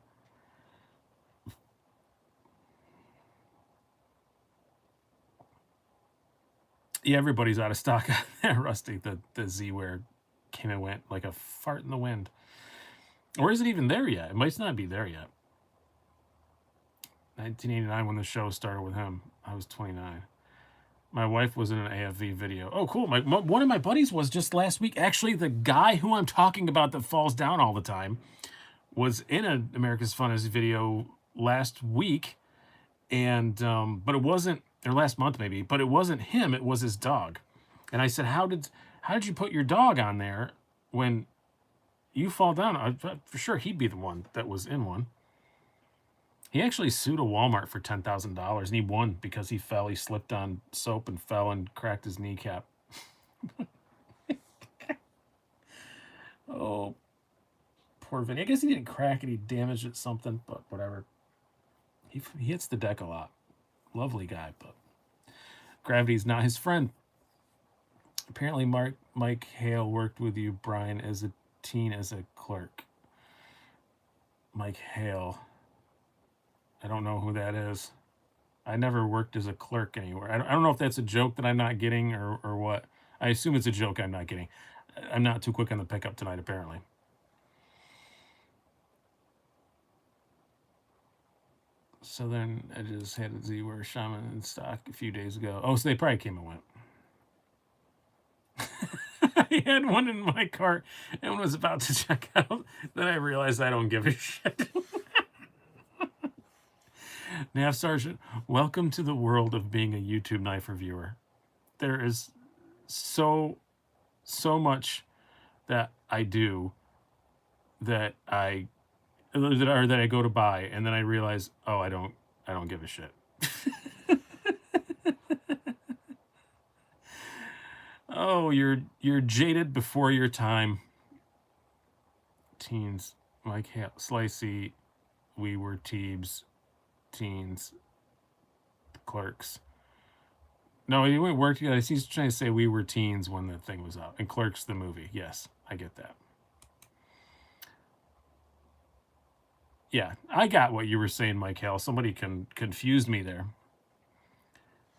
Yeah, everybody's out of stock on that, Rusty. The Z-Ware came and went like a fart in the wind. Or is it even there yet? It might not be there yet. 1989 when the show started with him. I was 29. My wife was in an AFV video. Oh, cool. One of my buddies was just last week. Actually, the guy who I'm talking about that falls down all the time was in an America's Funniest video last week. And, but it wasn't, or last month maybe, but it wasn't him. It was his dog. And I said, how did you put your dog on there when you fall down? For sure he'd be the one that was in one. He actually sued a Walmart for $10,000 and he won because he fell. He slipped on soap and fell and cracked his kneecap. Oh, poor Vinny. I guess he didn't crack it. He damaged it something, but whatever. He hits the deck a lot. Lovely guy, but gravity's not his friend. Apparently, Mike Hale worked with you, Brian, as a teen as a clerk. Mike Hale. I don't know who that is. I never worked as a clerk anywhere. I don't know if that's a joke that I'm not getting or what. I assume it's a joke I'm not getting. I'm not too quick on the pickup tonight, apparently. So then I just had a Z-Ware Shaman in stock a few days ago. Oh, so they probably came and went. I had one in my cart and was about to check out. Then I realized I don't give a shit. Nav Sergeant, welcome to the world of being a YouTube knife reviewer. There is so much that I do that I go to buy, and then I realize, oh, I don't give a shit. Oh, you're jaded before your time. Teens, Mike Slicey, we were Teebs, teens, Clerks. No, he went work together. He's trying to say we were teens when the thing was out. And Clerks, the movie. Yes, I get that. Yeah, I got what you were saying, Mike Hale. Somebody confused me there.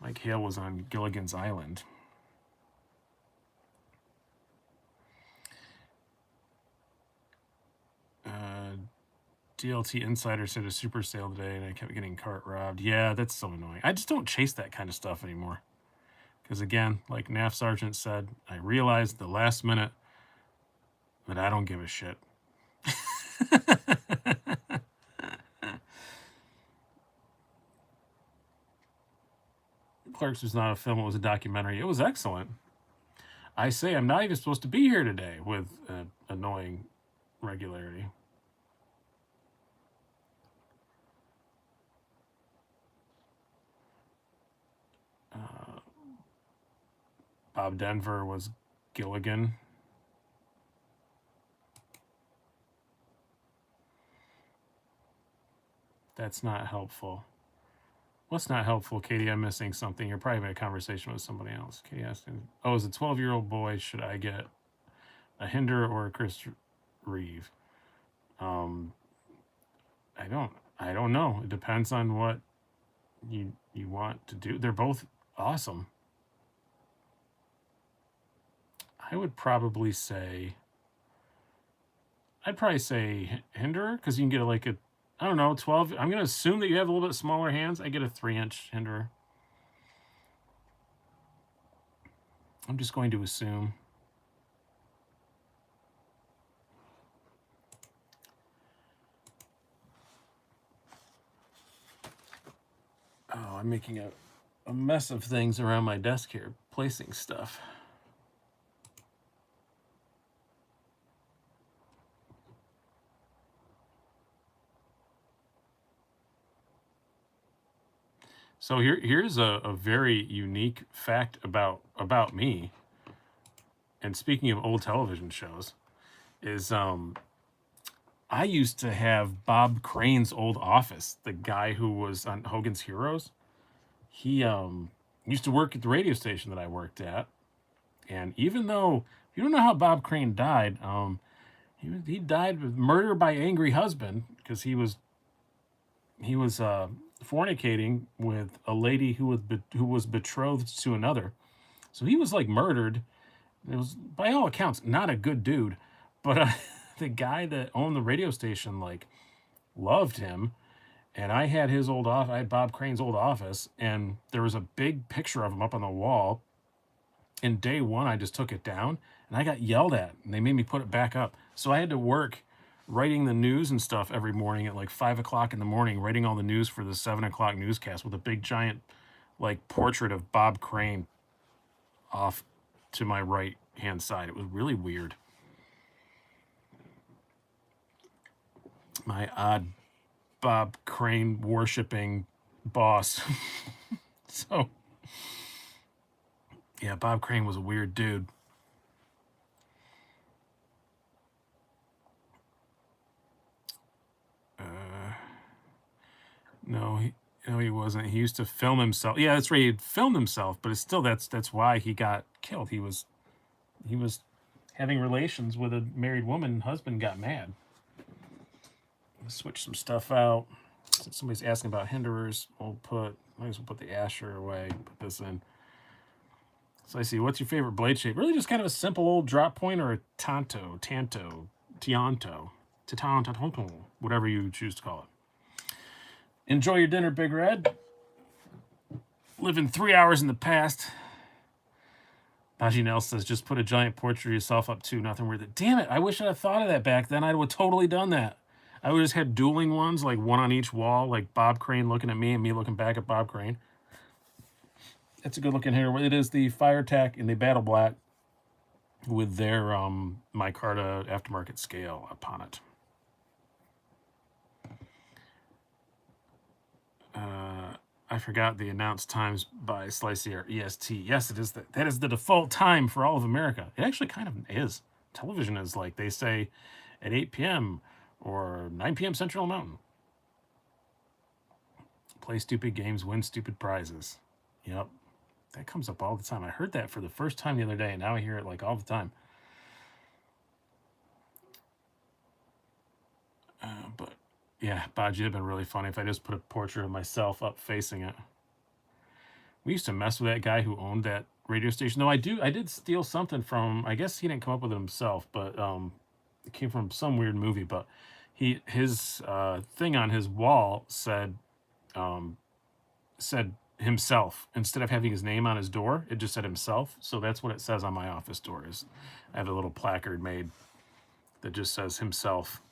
Mike Hale was on Gilligan's Island. DLT Insider said a super sale today, and I kept getting cart robbed. Yeah, that's so annoying. I just don't chase that kind of stuff anymore. Because again, like NAF Sergeant said, I realized the last minute that I don't give a shit. Clerks was not a film, it was a documentary. It was excellent. I say I'm not even supposed to be here today with annoying regularity. Bob Denver was Gilligan. That's not helpful. What's not helpful, Katie? I'm missing something. You're probably having a conversation with somebody else. Katie asked, oh, as a 12-year-old boy, should I get a Hinder or a Chris Reeve? I don't know. It depends on what you want to do. They're both awesome. I would probably say, Hinder, because you can get like a, I don't know, 12. I'm going to assume that you have a little bit smaller hands. I get a 3-inch Hinder. I'm just going to assume. Oh, I'm making a mess of things around my desk here, placing stuff. So here's a very unique fact about me. And speaking of old television shows, is I used to have Bob Crane's old office, the guy who was on Hogan's Heroes. He used to work at the radio station that I worked at. And even though you don't know how Bob Crane died, he died with murder by angry husband because he was fornicating with a lady who was betrothed to another. So he was like murdered. It was by all accounts not a good dude, but the guy that owned the radio station like loved him, and I had his old office. I had Bob Crane's old office, and there was a big picture of him up on the wall. And day one, I just took it down, and I got yelled at, and they made me put it back up. So I had to work writing the news and stuff every morning at like 5 o'clock in the morning, writing all the news for the 7 o'clock newscast with a big giant like portrait of Bob Crane off to my right hand side. It was really weird. My odd Bob Crane worshiping boss. So yeah, Bob Crane was a weird dude. No, he wasn't. He used to film himself. Yeah, that's right. He filmed himself, but it's still that's why he got killed. He was having relations with a married woman. Husband got mad. Let's switch some stuff out. Since somebody's asking about hinderers, might as well put the Asher away. Put this in. So I see. What's your favorite blade shape? Really, just kind of a simple old drop point or a tianto, whatever you choose to call it. Enjoy your dinner, Big Red. Living 3 hours in the past. Baji Nell says, just put a giant portrait of yourself up too. Nothing weird. Damn it. I wish I'd have thought of that back then. I would have totally done that. I would have just had dueling ones, like one on each wall, like Bob Crane looking at me and me looking back at Bob Crane. It's a good looking hair. It is the FireTac in the Battle Black with their micarta aftermarket scale upon it. I forgot the announced times by Slicey EST. Yes, it is. That is the default time for all of America. It actually kind of is. Television is like they say at 8 p.m. or 9 p.m. Central Mountain. Play stupid games, win stupid prizes. Yep. That comes up all the time. I heard that for the first time the other day, and now I hear it like all the time. But yeah, Baji, it'd been really funny if I just put a portrait of myself up facing it. We used to mess with that guy who owned that radio station. No, I did steal something from, I guess he didn't come up with it himself, but it came from some weird movie. But his thing on his wall said himself. Instead of having his name on his door, it just said himself. So that's what it says on my office door. I have a little placard made that just says himself.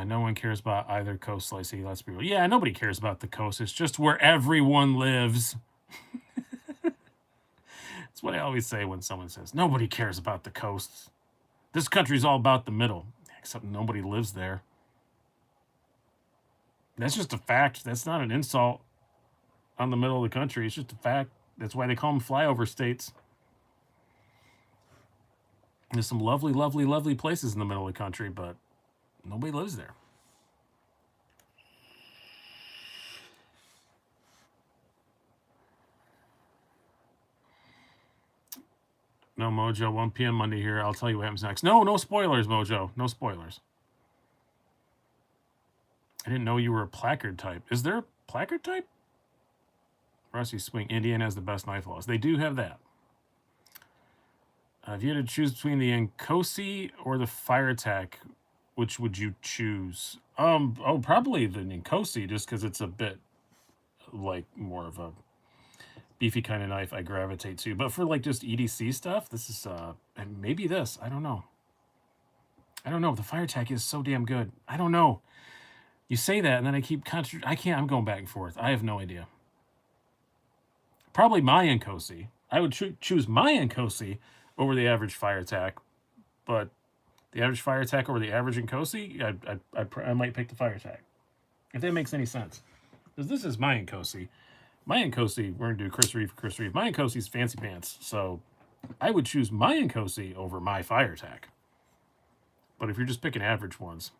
No one cares about either coast, Slicey. Let's be real. Yeah, nobody cares about the coast. It's just where everyone lives. That's what I always say when someone says, nobody cares about the coast. This country's all about the middle. Except nobody lives there. That's just a fact. That's not an insult on the middle of the country. It's just a fact. That's why they call them flyover states. There's some lovely, lovely, lovely places in the middle of the country, but nobody lives there. No, Mojo, 1 p.m. Monday here. I'll tell you what happens next. No spoilers, Mojo. No spoilers. I didn't know you were a placard type. Is there a placard type? Rusty Swing. Indiana has the best knife laws. They do have that. If you had to choose between the Nkosi or the FireTac, which would you choose? Probably the Nkosi, just because it's a bit like more of a beefy kind of knife I gravitate to. But for like just EDC stuff, this is maybe this. I don't know. The FireTac is so damn good. I don't know. You say that, and then I keep I'm going back and forth. I have no idea. Probably my Nkosi. I would choose my Nkosi over the average FireTac, but the average FireTac over the average Nkosi, I might pick the FireTac. If that makes any sense. Because this is my Nkosi. My Nkosi, we're going to do Chris Reeve for Chris Reeve. My Nkosi's fancy pants, so I would choose my Nkosi over my FireTac. But if you're just picking average ones,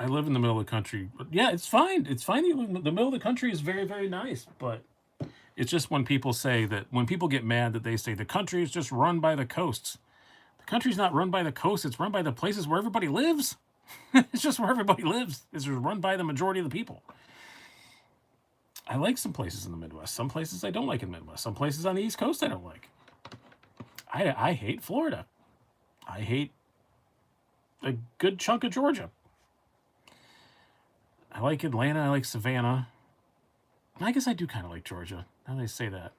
I live in the middle of the country. But yeah, it's fine. It's fine. The middle of the country is very, very nice. But it's just when people say that, when people get mad that they say the country is just run by the coasts. The country's not run by the coast. It's run by the places where everybody lives. It's just where everybody lives. It's just run by the majority of the people. I like some places in the Midwest. Some places I don't like in the Midwest. Some places on the East Coast I don't like. I hate Florida. I hate a good chunk of Georgia. I like Atlanta. I like Savannah. I guess I do kind of like Georgia. Now that I say that.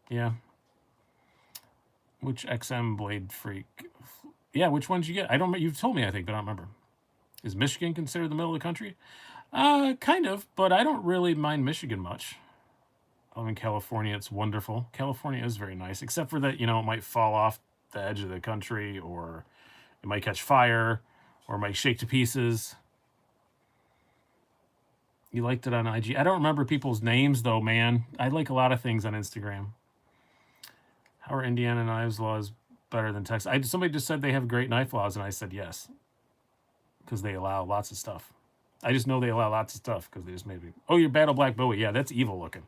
Yeah. Which XM Blade Freak? Yeah, which ones you get? I don't. You've told me, I think, but I don't remember. Is Michigan considered the middle of the country? Kind of, but I don't really mind Michigan much. I live in California. It's wonderful. California is very nice, except for that, it might fall off the edge of the country, or it might catch fire, or it might shake to pieces. You liked it on IG. I don't remember people's names, though, man. I like a lot of things on Instagram. How are Indiana knives laws better than Texas? Somebody just said they have great knife laws, and I said yes, because they allow lots of stuff. I just know they allow lots of stuff because they just made me. Oh, your Battle Black Bowie. Yeah, that's evil looking.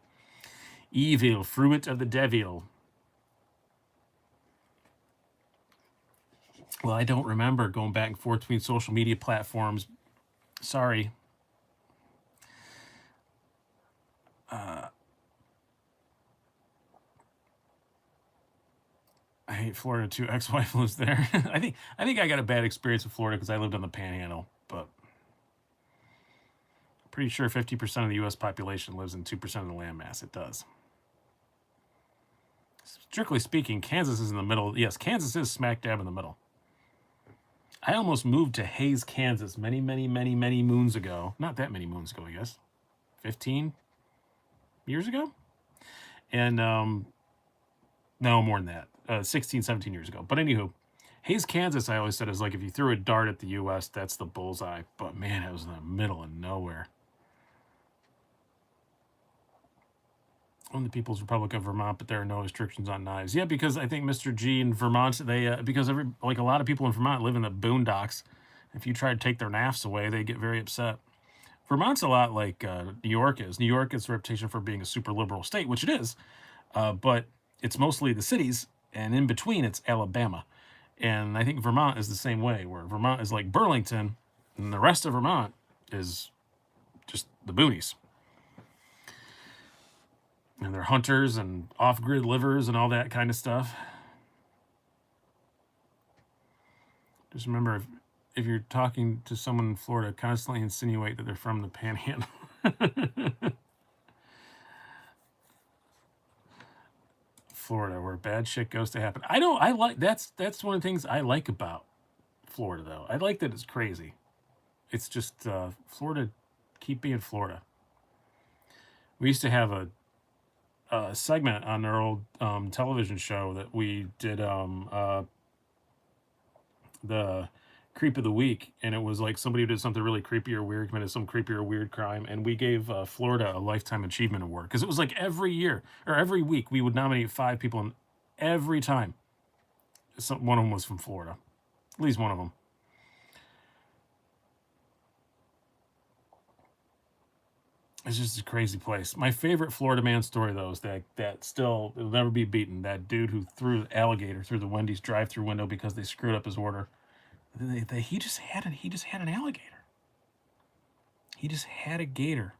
Evil, fruit of the devil. Well, I don't remember going back and forth between social media platforms. Sorry. I hate Florida too. Ex-wife lives there. I think I got a bad experience with Florida because I lived on the Panhandle, but I'm pretty sure 50% of the U.S. population lives in 2% of the landmass. It does. Strictly speaking, Kansas is in the middle. Yes, Kansas is smack dab in the middle. I almost moved to Hays, Kansas many, many, many, many moons ago. Not that many moons ago, I guess. 15 years ago? And, no, more than that. 16, 17 years ago. But anywho, Hays, Kansas, I always said, is like if you threw a dart at the U.S., that's the bullseye. But, man, it was in the middle of nowhere. On the People's Republic of Vermont, but there are no restrictions on knives. Yeah, because I think Mr. G in Vermont, because a lot of people in Vermont live in the boondocks. If you try to take their knives away, they get very upset. Vermont's a lot like New York is. New York has a reputation for being a super liberal state, which it is, but it's mostly the cities, and in between it's Alabama. And I think Vermont is the same way, where Vermont is like Burlington, and the rest of Vermont is just the boonies. And they're hunters and off-grid livers and all that kind of stuff. Just remember, if you're talking to someone in Florida, constantly insinuate that they're from the Panhandle. Florida, where bad shit goes to happen. That's one of the things I like about Florida, though. I like that it's crazy. It's just Florida, keep being Florida. We used to have a segment on our old television show that we did, the Creep of the Week, and it was like somebody who did something really creepy or weird, committed some creepy or weird crime, and we gave Florida a Lifetime Achievement Award, because it was like every year or every week we would nominate 5 people, and every time one of them was from Florida, at least one of them. It's just a crazy place. My favorite Florida man story, though, is that still, it'll never be beaten. That dude who threw an alligator through the Wendy's drive-through window because they screwed up his order. He just had an alligator. He just had a gator.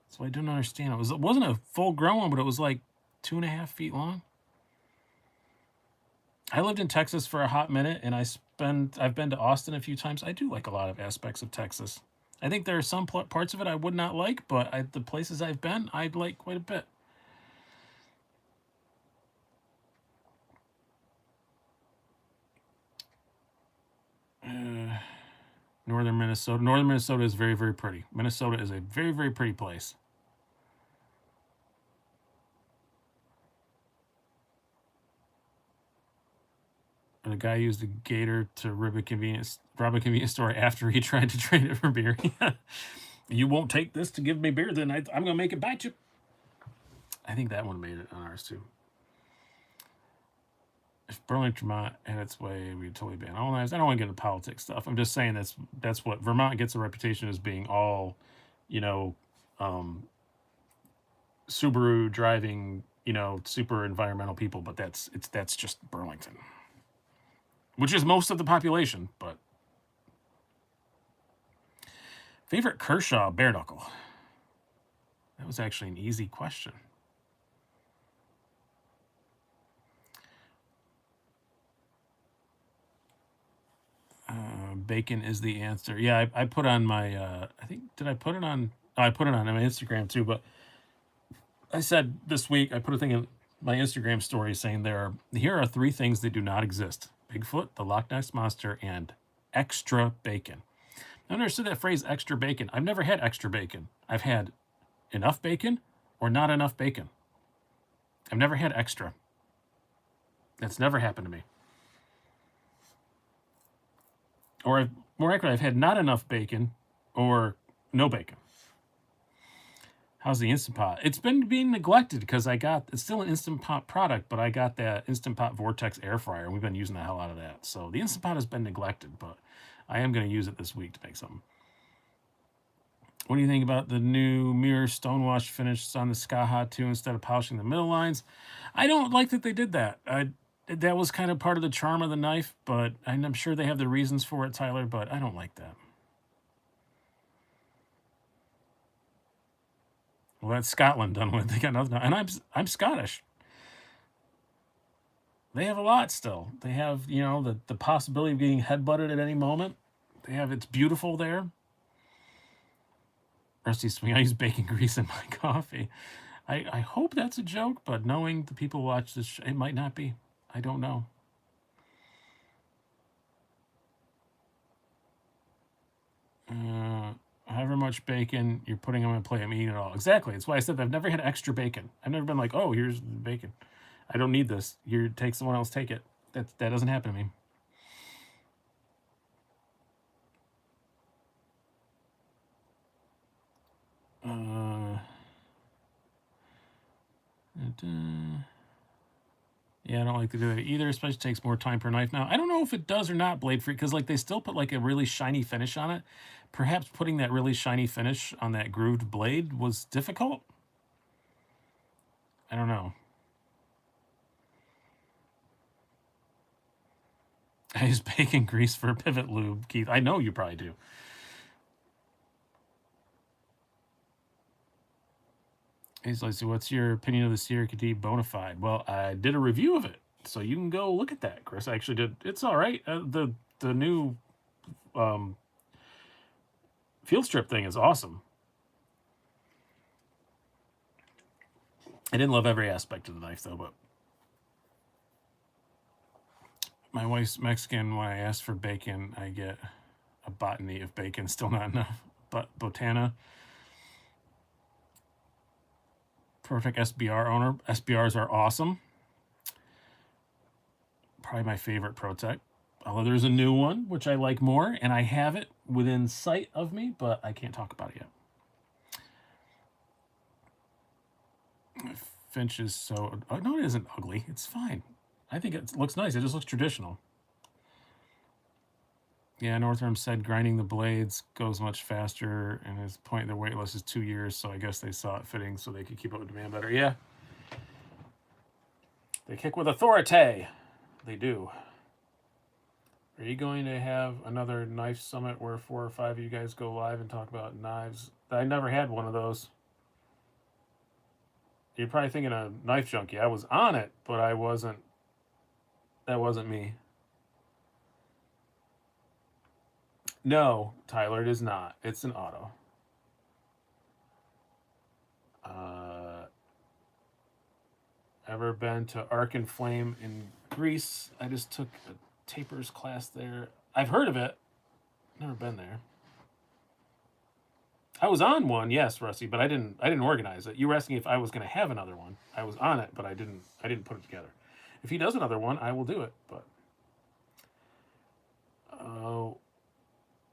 So I don't understand. It wasn't a full-grown one, but it was like 2.5 feet long. I lived in Texas for a hot minute, and I've been to Austin a few times. I do like a lot of aspects of Texas. I think there are some parts of it I would not like, but the places I've been, I'd like quite a bit. Northern Minnesota. Northern Minnesota is very, very pretty. Minnesota is a very, very pretty place. The guy used a gator to rob a convenience store after he tried to trade it for beer. You won't take this to give me beer, then I'm going to make it bite you. I think that one made it on ours, too. If Burlington, Vermont had its way, we'd totally ban all knives. I don't want to get into politics stuff. I'm just saying that's what Vermont gets a reputation as being all, you know, Subaru driving, you know, super environmental people. But that's just Burlington, which is most of the population. But favorite Kershaw bare knuckle. That was actually an easy question. Bacon is the answer. Yeah, I put on my, I think, did I put it on? Oh, I put it on my Instagram too, but I said this week, I put a thing in my Instagram story saying here are 3 things that do not exist: Bigfoot, the Loch Ness Monster, and extra bacon. I understood that phrase, extra bacon. I've never had extra bacon. I've had enough bacon or not enough bacon. I've never had extra. That's never happened to me. Or more accurately, I've had not enough bacon or no bacon. How's the Instant Pot? It's been being neglected because it's still an Instant Pot product, but I got that Instant Pot Vortex air fryer, and we've been using the hell out of that. So the Instant Pot has been neglected, but I am going to use it this week to make something. What do you think about the new mirror stonewash finish on the Skaha 2 instead of polishing the middle lines? I don't like that they did that. That was kind of part of the charm of the knife, but I'm sure they have the reasons for it, Tyler, but I don't like that. Well, that's Scotland done with. They got nothing. And I'm Scottish. They have a lot still. They have, you know, the possibility of getting headbutted at any moment. It's beautiful there. Rusty Swing, I use bacon grease in my coffee. I hope that's a joke, but knowing the people who watch this, it might not be. I don't know. However much bacon you're putting on my plate, I'm eating it all. Exactly. That's why I said I've never had extra bacon. I've never been like, oh, here's the bacon. I don't need this. Here, take someone else, take it. That doesn't happen to me. Yeah, I don't like to do it either, especially takes more time per knife. Now, I don't know if it does or not, Blade Freak, because like they still put like a really shiny finish on it. Perhaps putting that really shiny finish on that grooved blade was difficult. I don't know. I use bacon grease for pivot lube, Keith. I know you probably do. He's like, so what's your opinion of the Sierra Cadee Bonafide? Well, I did a review of it, so you can go look at that, Chris. I actually did. It's all right. The new field strip thing is awesome. I didn't love every aspect of the knife, though, but my wife's Mexican. When I ask for bacon, I get a botany of bacon. Still not enough. But Botana. Perfect SBR owner. SBRs are awesome. Probably my favorite ProTech. Although there's a new one, which I like more, and I have it within sight of me, but I can't talk about it yet. Finch is so... Oh, no, it isn't ugly. It's fine. I think it looks nice. It just looks traditional. Yeah, Northam said grinding the blades goes much faster, and his point their wait list is 2 years, so I guess they saw it fitting so they could keep up with demand better. Yeah. They kick with authority. They do. Are you going to have another knife summit where 4 or 5 of you guys go live and talk about knives? I never had one of those. You're probably thinking of Knife Junkie. I was on it, but I wasn't. That wasn't me. No, Tyler, it is not. It's an auto. Ever been to Arc and Flame in Greece? I just took a Tapers class there. I've heard of it. Never been there. I was on one, yes, Rusty, but I didn't organize it. You were asking if I was going to have another one. I was on it, but I didn't put it together. If he does another one, I will do it. But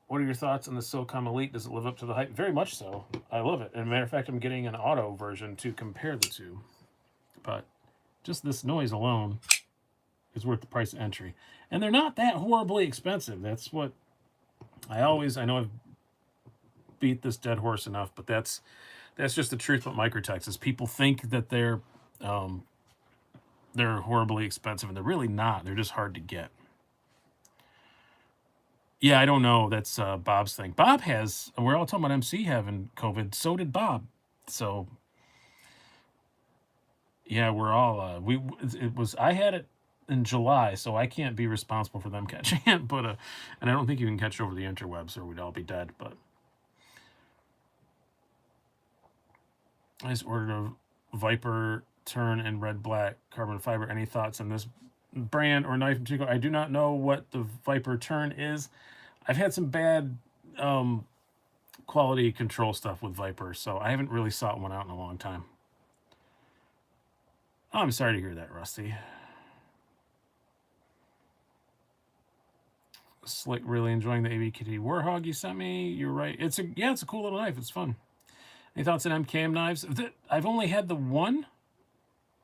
what are your thoughts on the SOCOM Elite? Does it live up to the hype? Very much so. I love it. And as a matter of fact, I'm getting an auto version to compare the two. But just this noise alone is worth the price of entry. And they're not that horribly expensive. That's what I know I've beat this dead horse enough, but that's just the truth with Microtex is people think that they're horribly expensive, and they're really not. They're just hard to get. Yeah, I don't know. That's Bob's thing. Bob has, we're all talking about MC having COVID. So did Bob. So yeah, we're all I had it in July, so I can't be responsible for them catching it. But and I don't think you can catch it over the interwebs, or we'd all be dead. But I just ordered a Viper turn in red black carbon fiber. Any thoughts on this brand or knife in particular? I do not know what the Viper turn is. I've had some bad quality control stuff with Viper, so I haven't really sought one out in a long time. Oh, I'm sorry to hear that, Rusty. Slick, really enjoying the ABKT Warhog you sent me. You're right. It's a cool little knife. It's fun. Any thoughts on MKM knives? I've only had the one,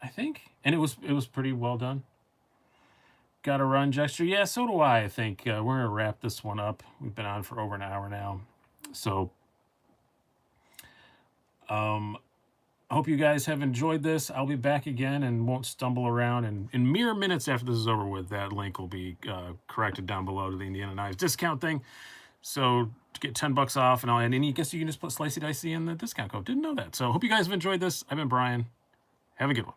I think, and it was pretty well done. Got a run gesture. Yeah, so do I think. We're going to wrap this one up. We've been on for over an hour now. So I hope you guys have enjoyed this. I'll be back again and won't stumble around. And in mere minutes after this is over with, that link will be corrected down below to the Indiana Knives discount thing. So to get $10 off and all, and I guess you can just put Slicey Dicey in the discount code. Didn't know that. So hope you guys have enjoyed this. I've been Brian. Have a good one.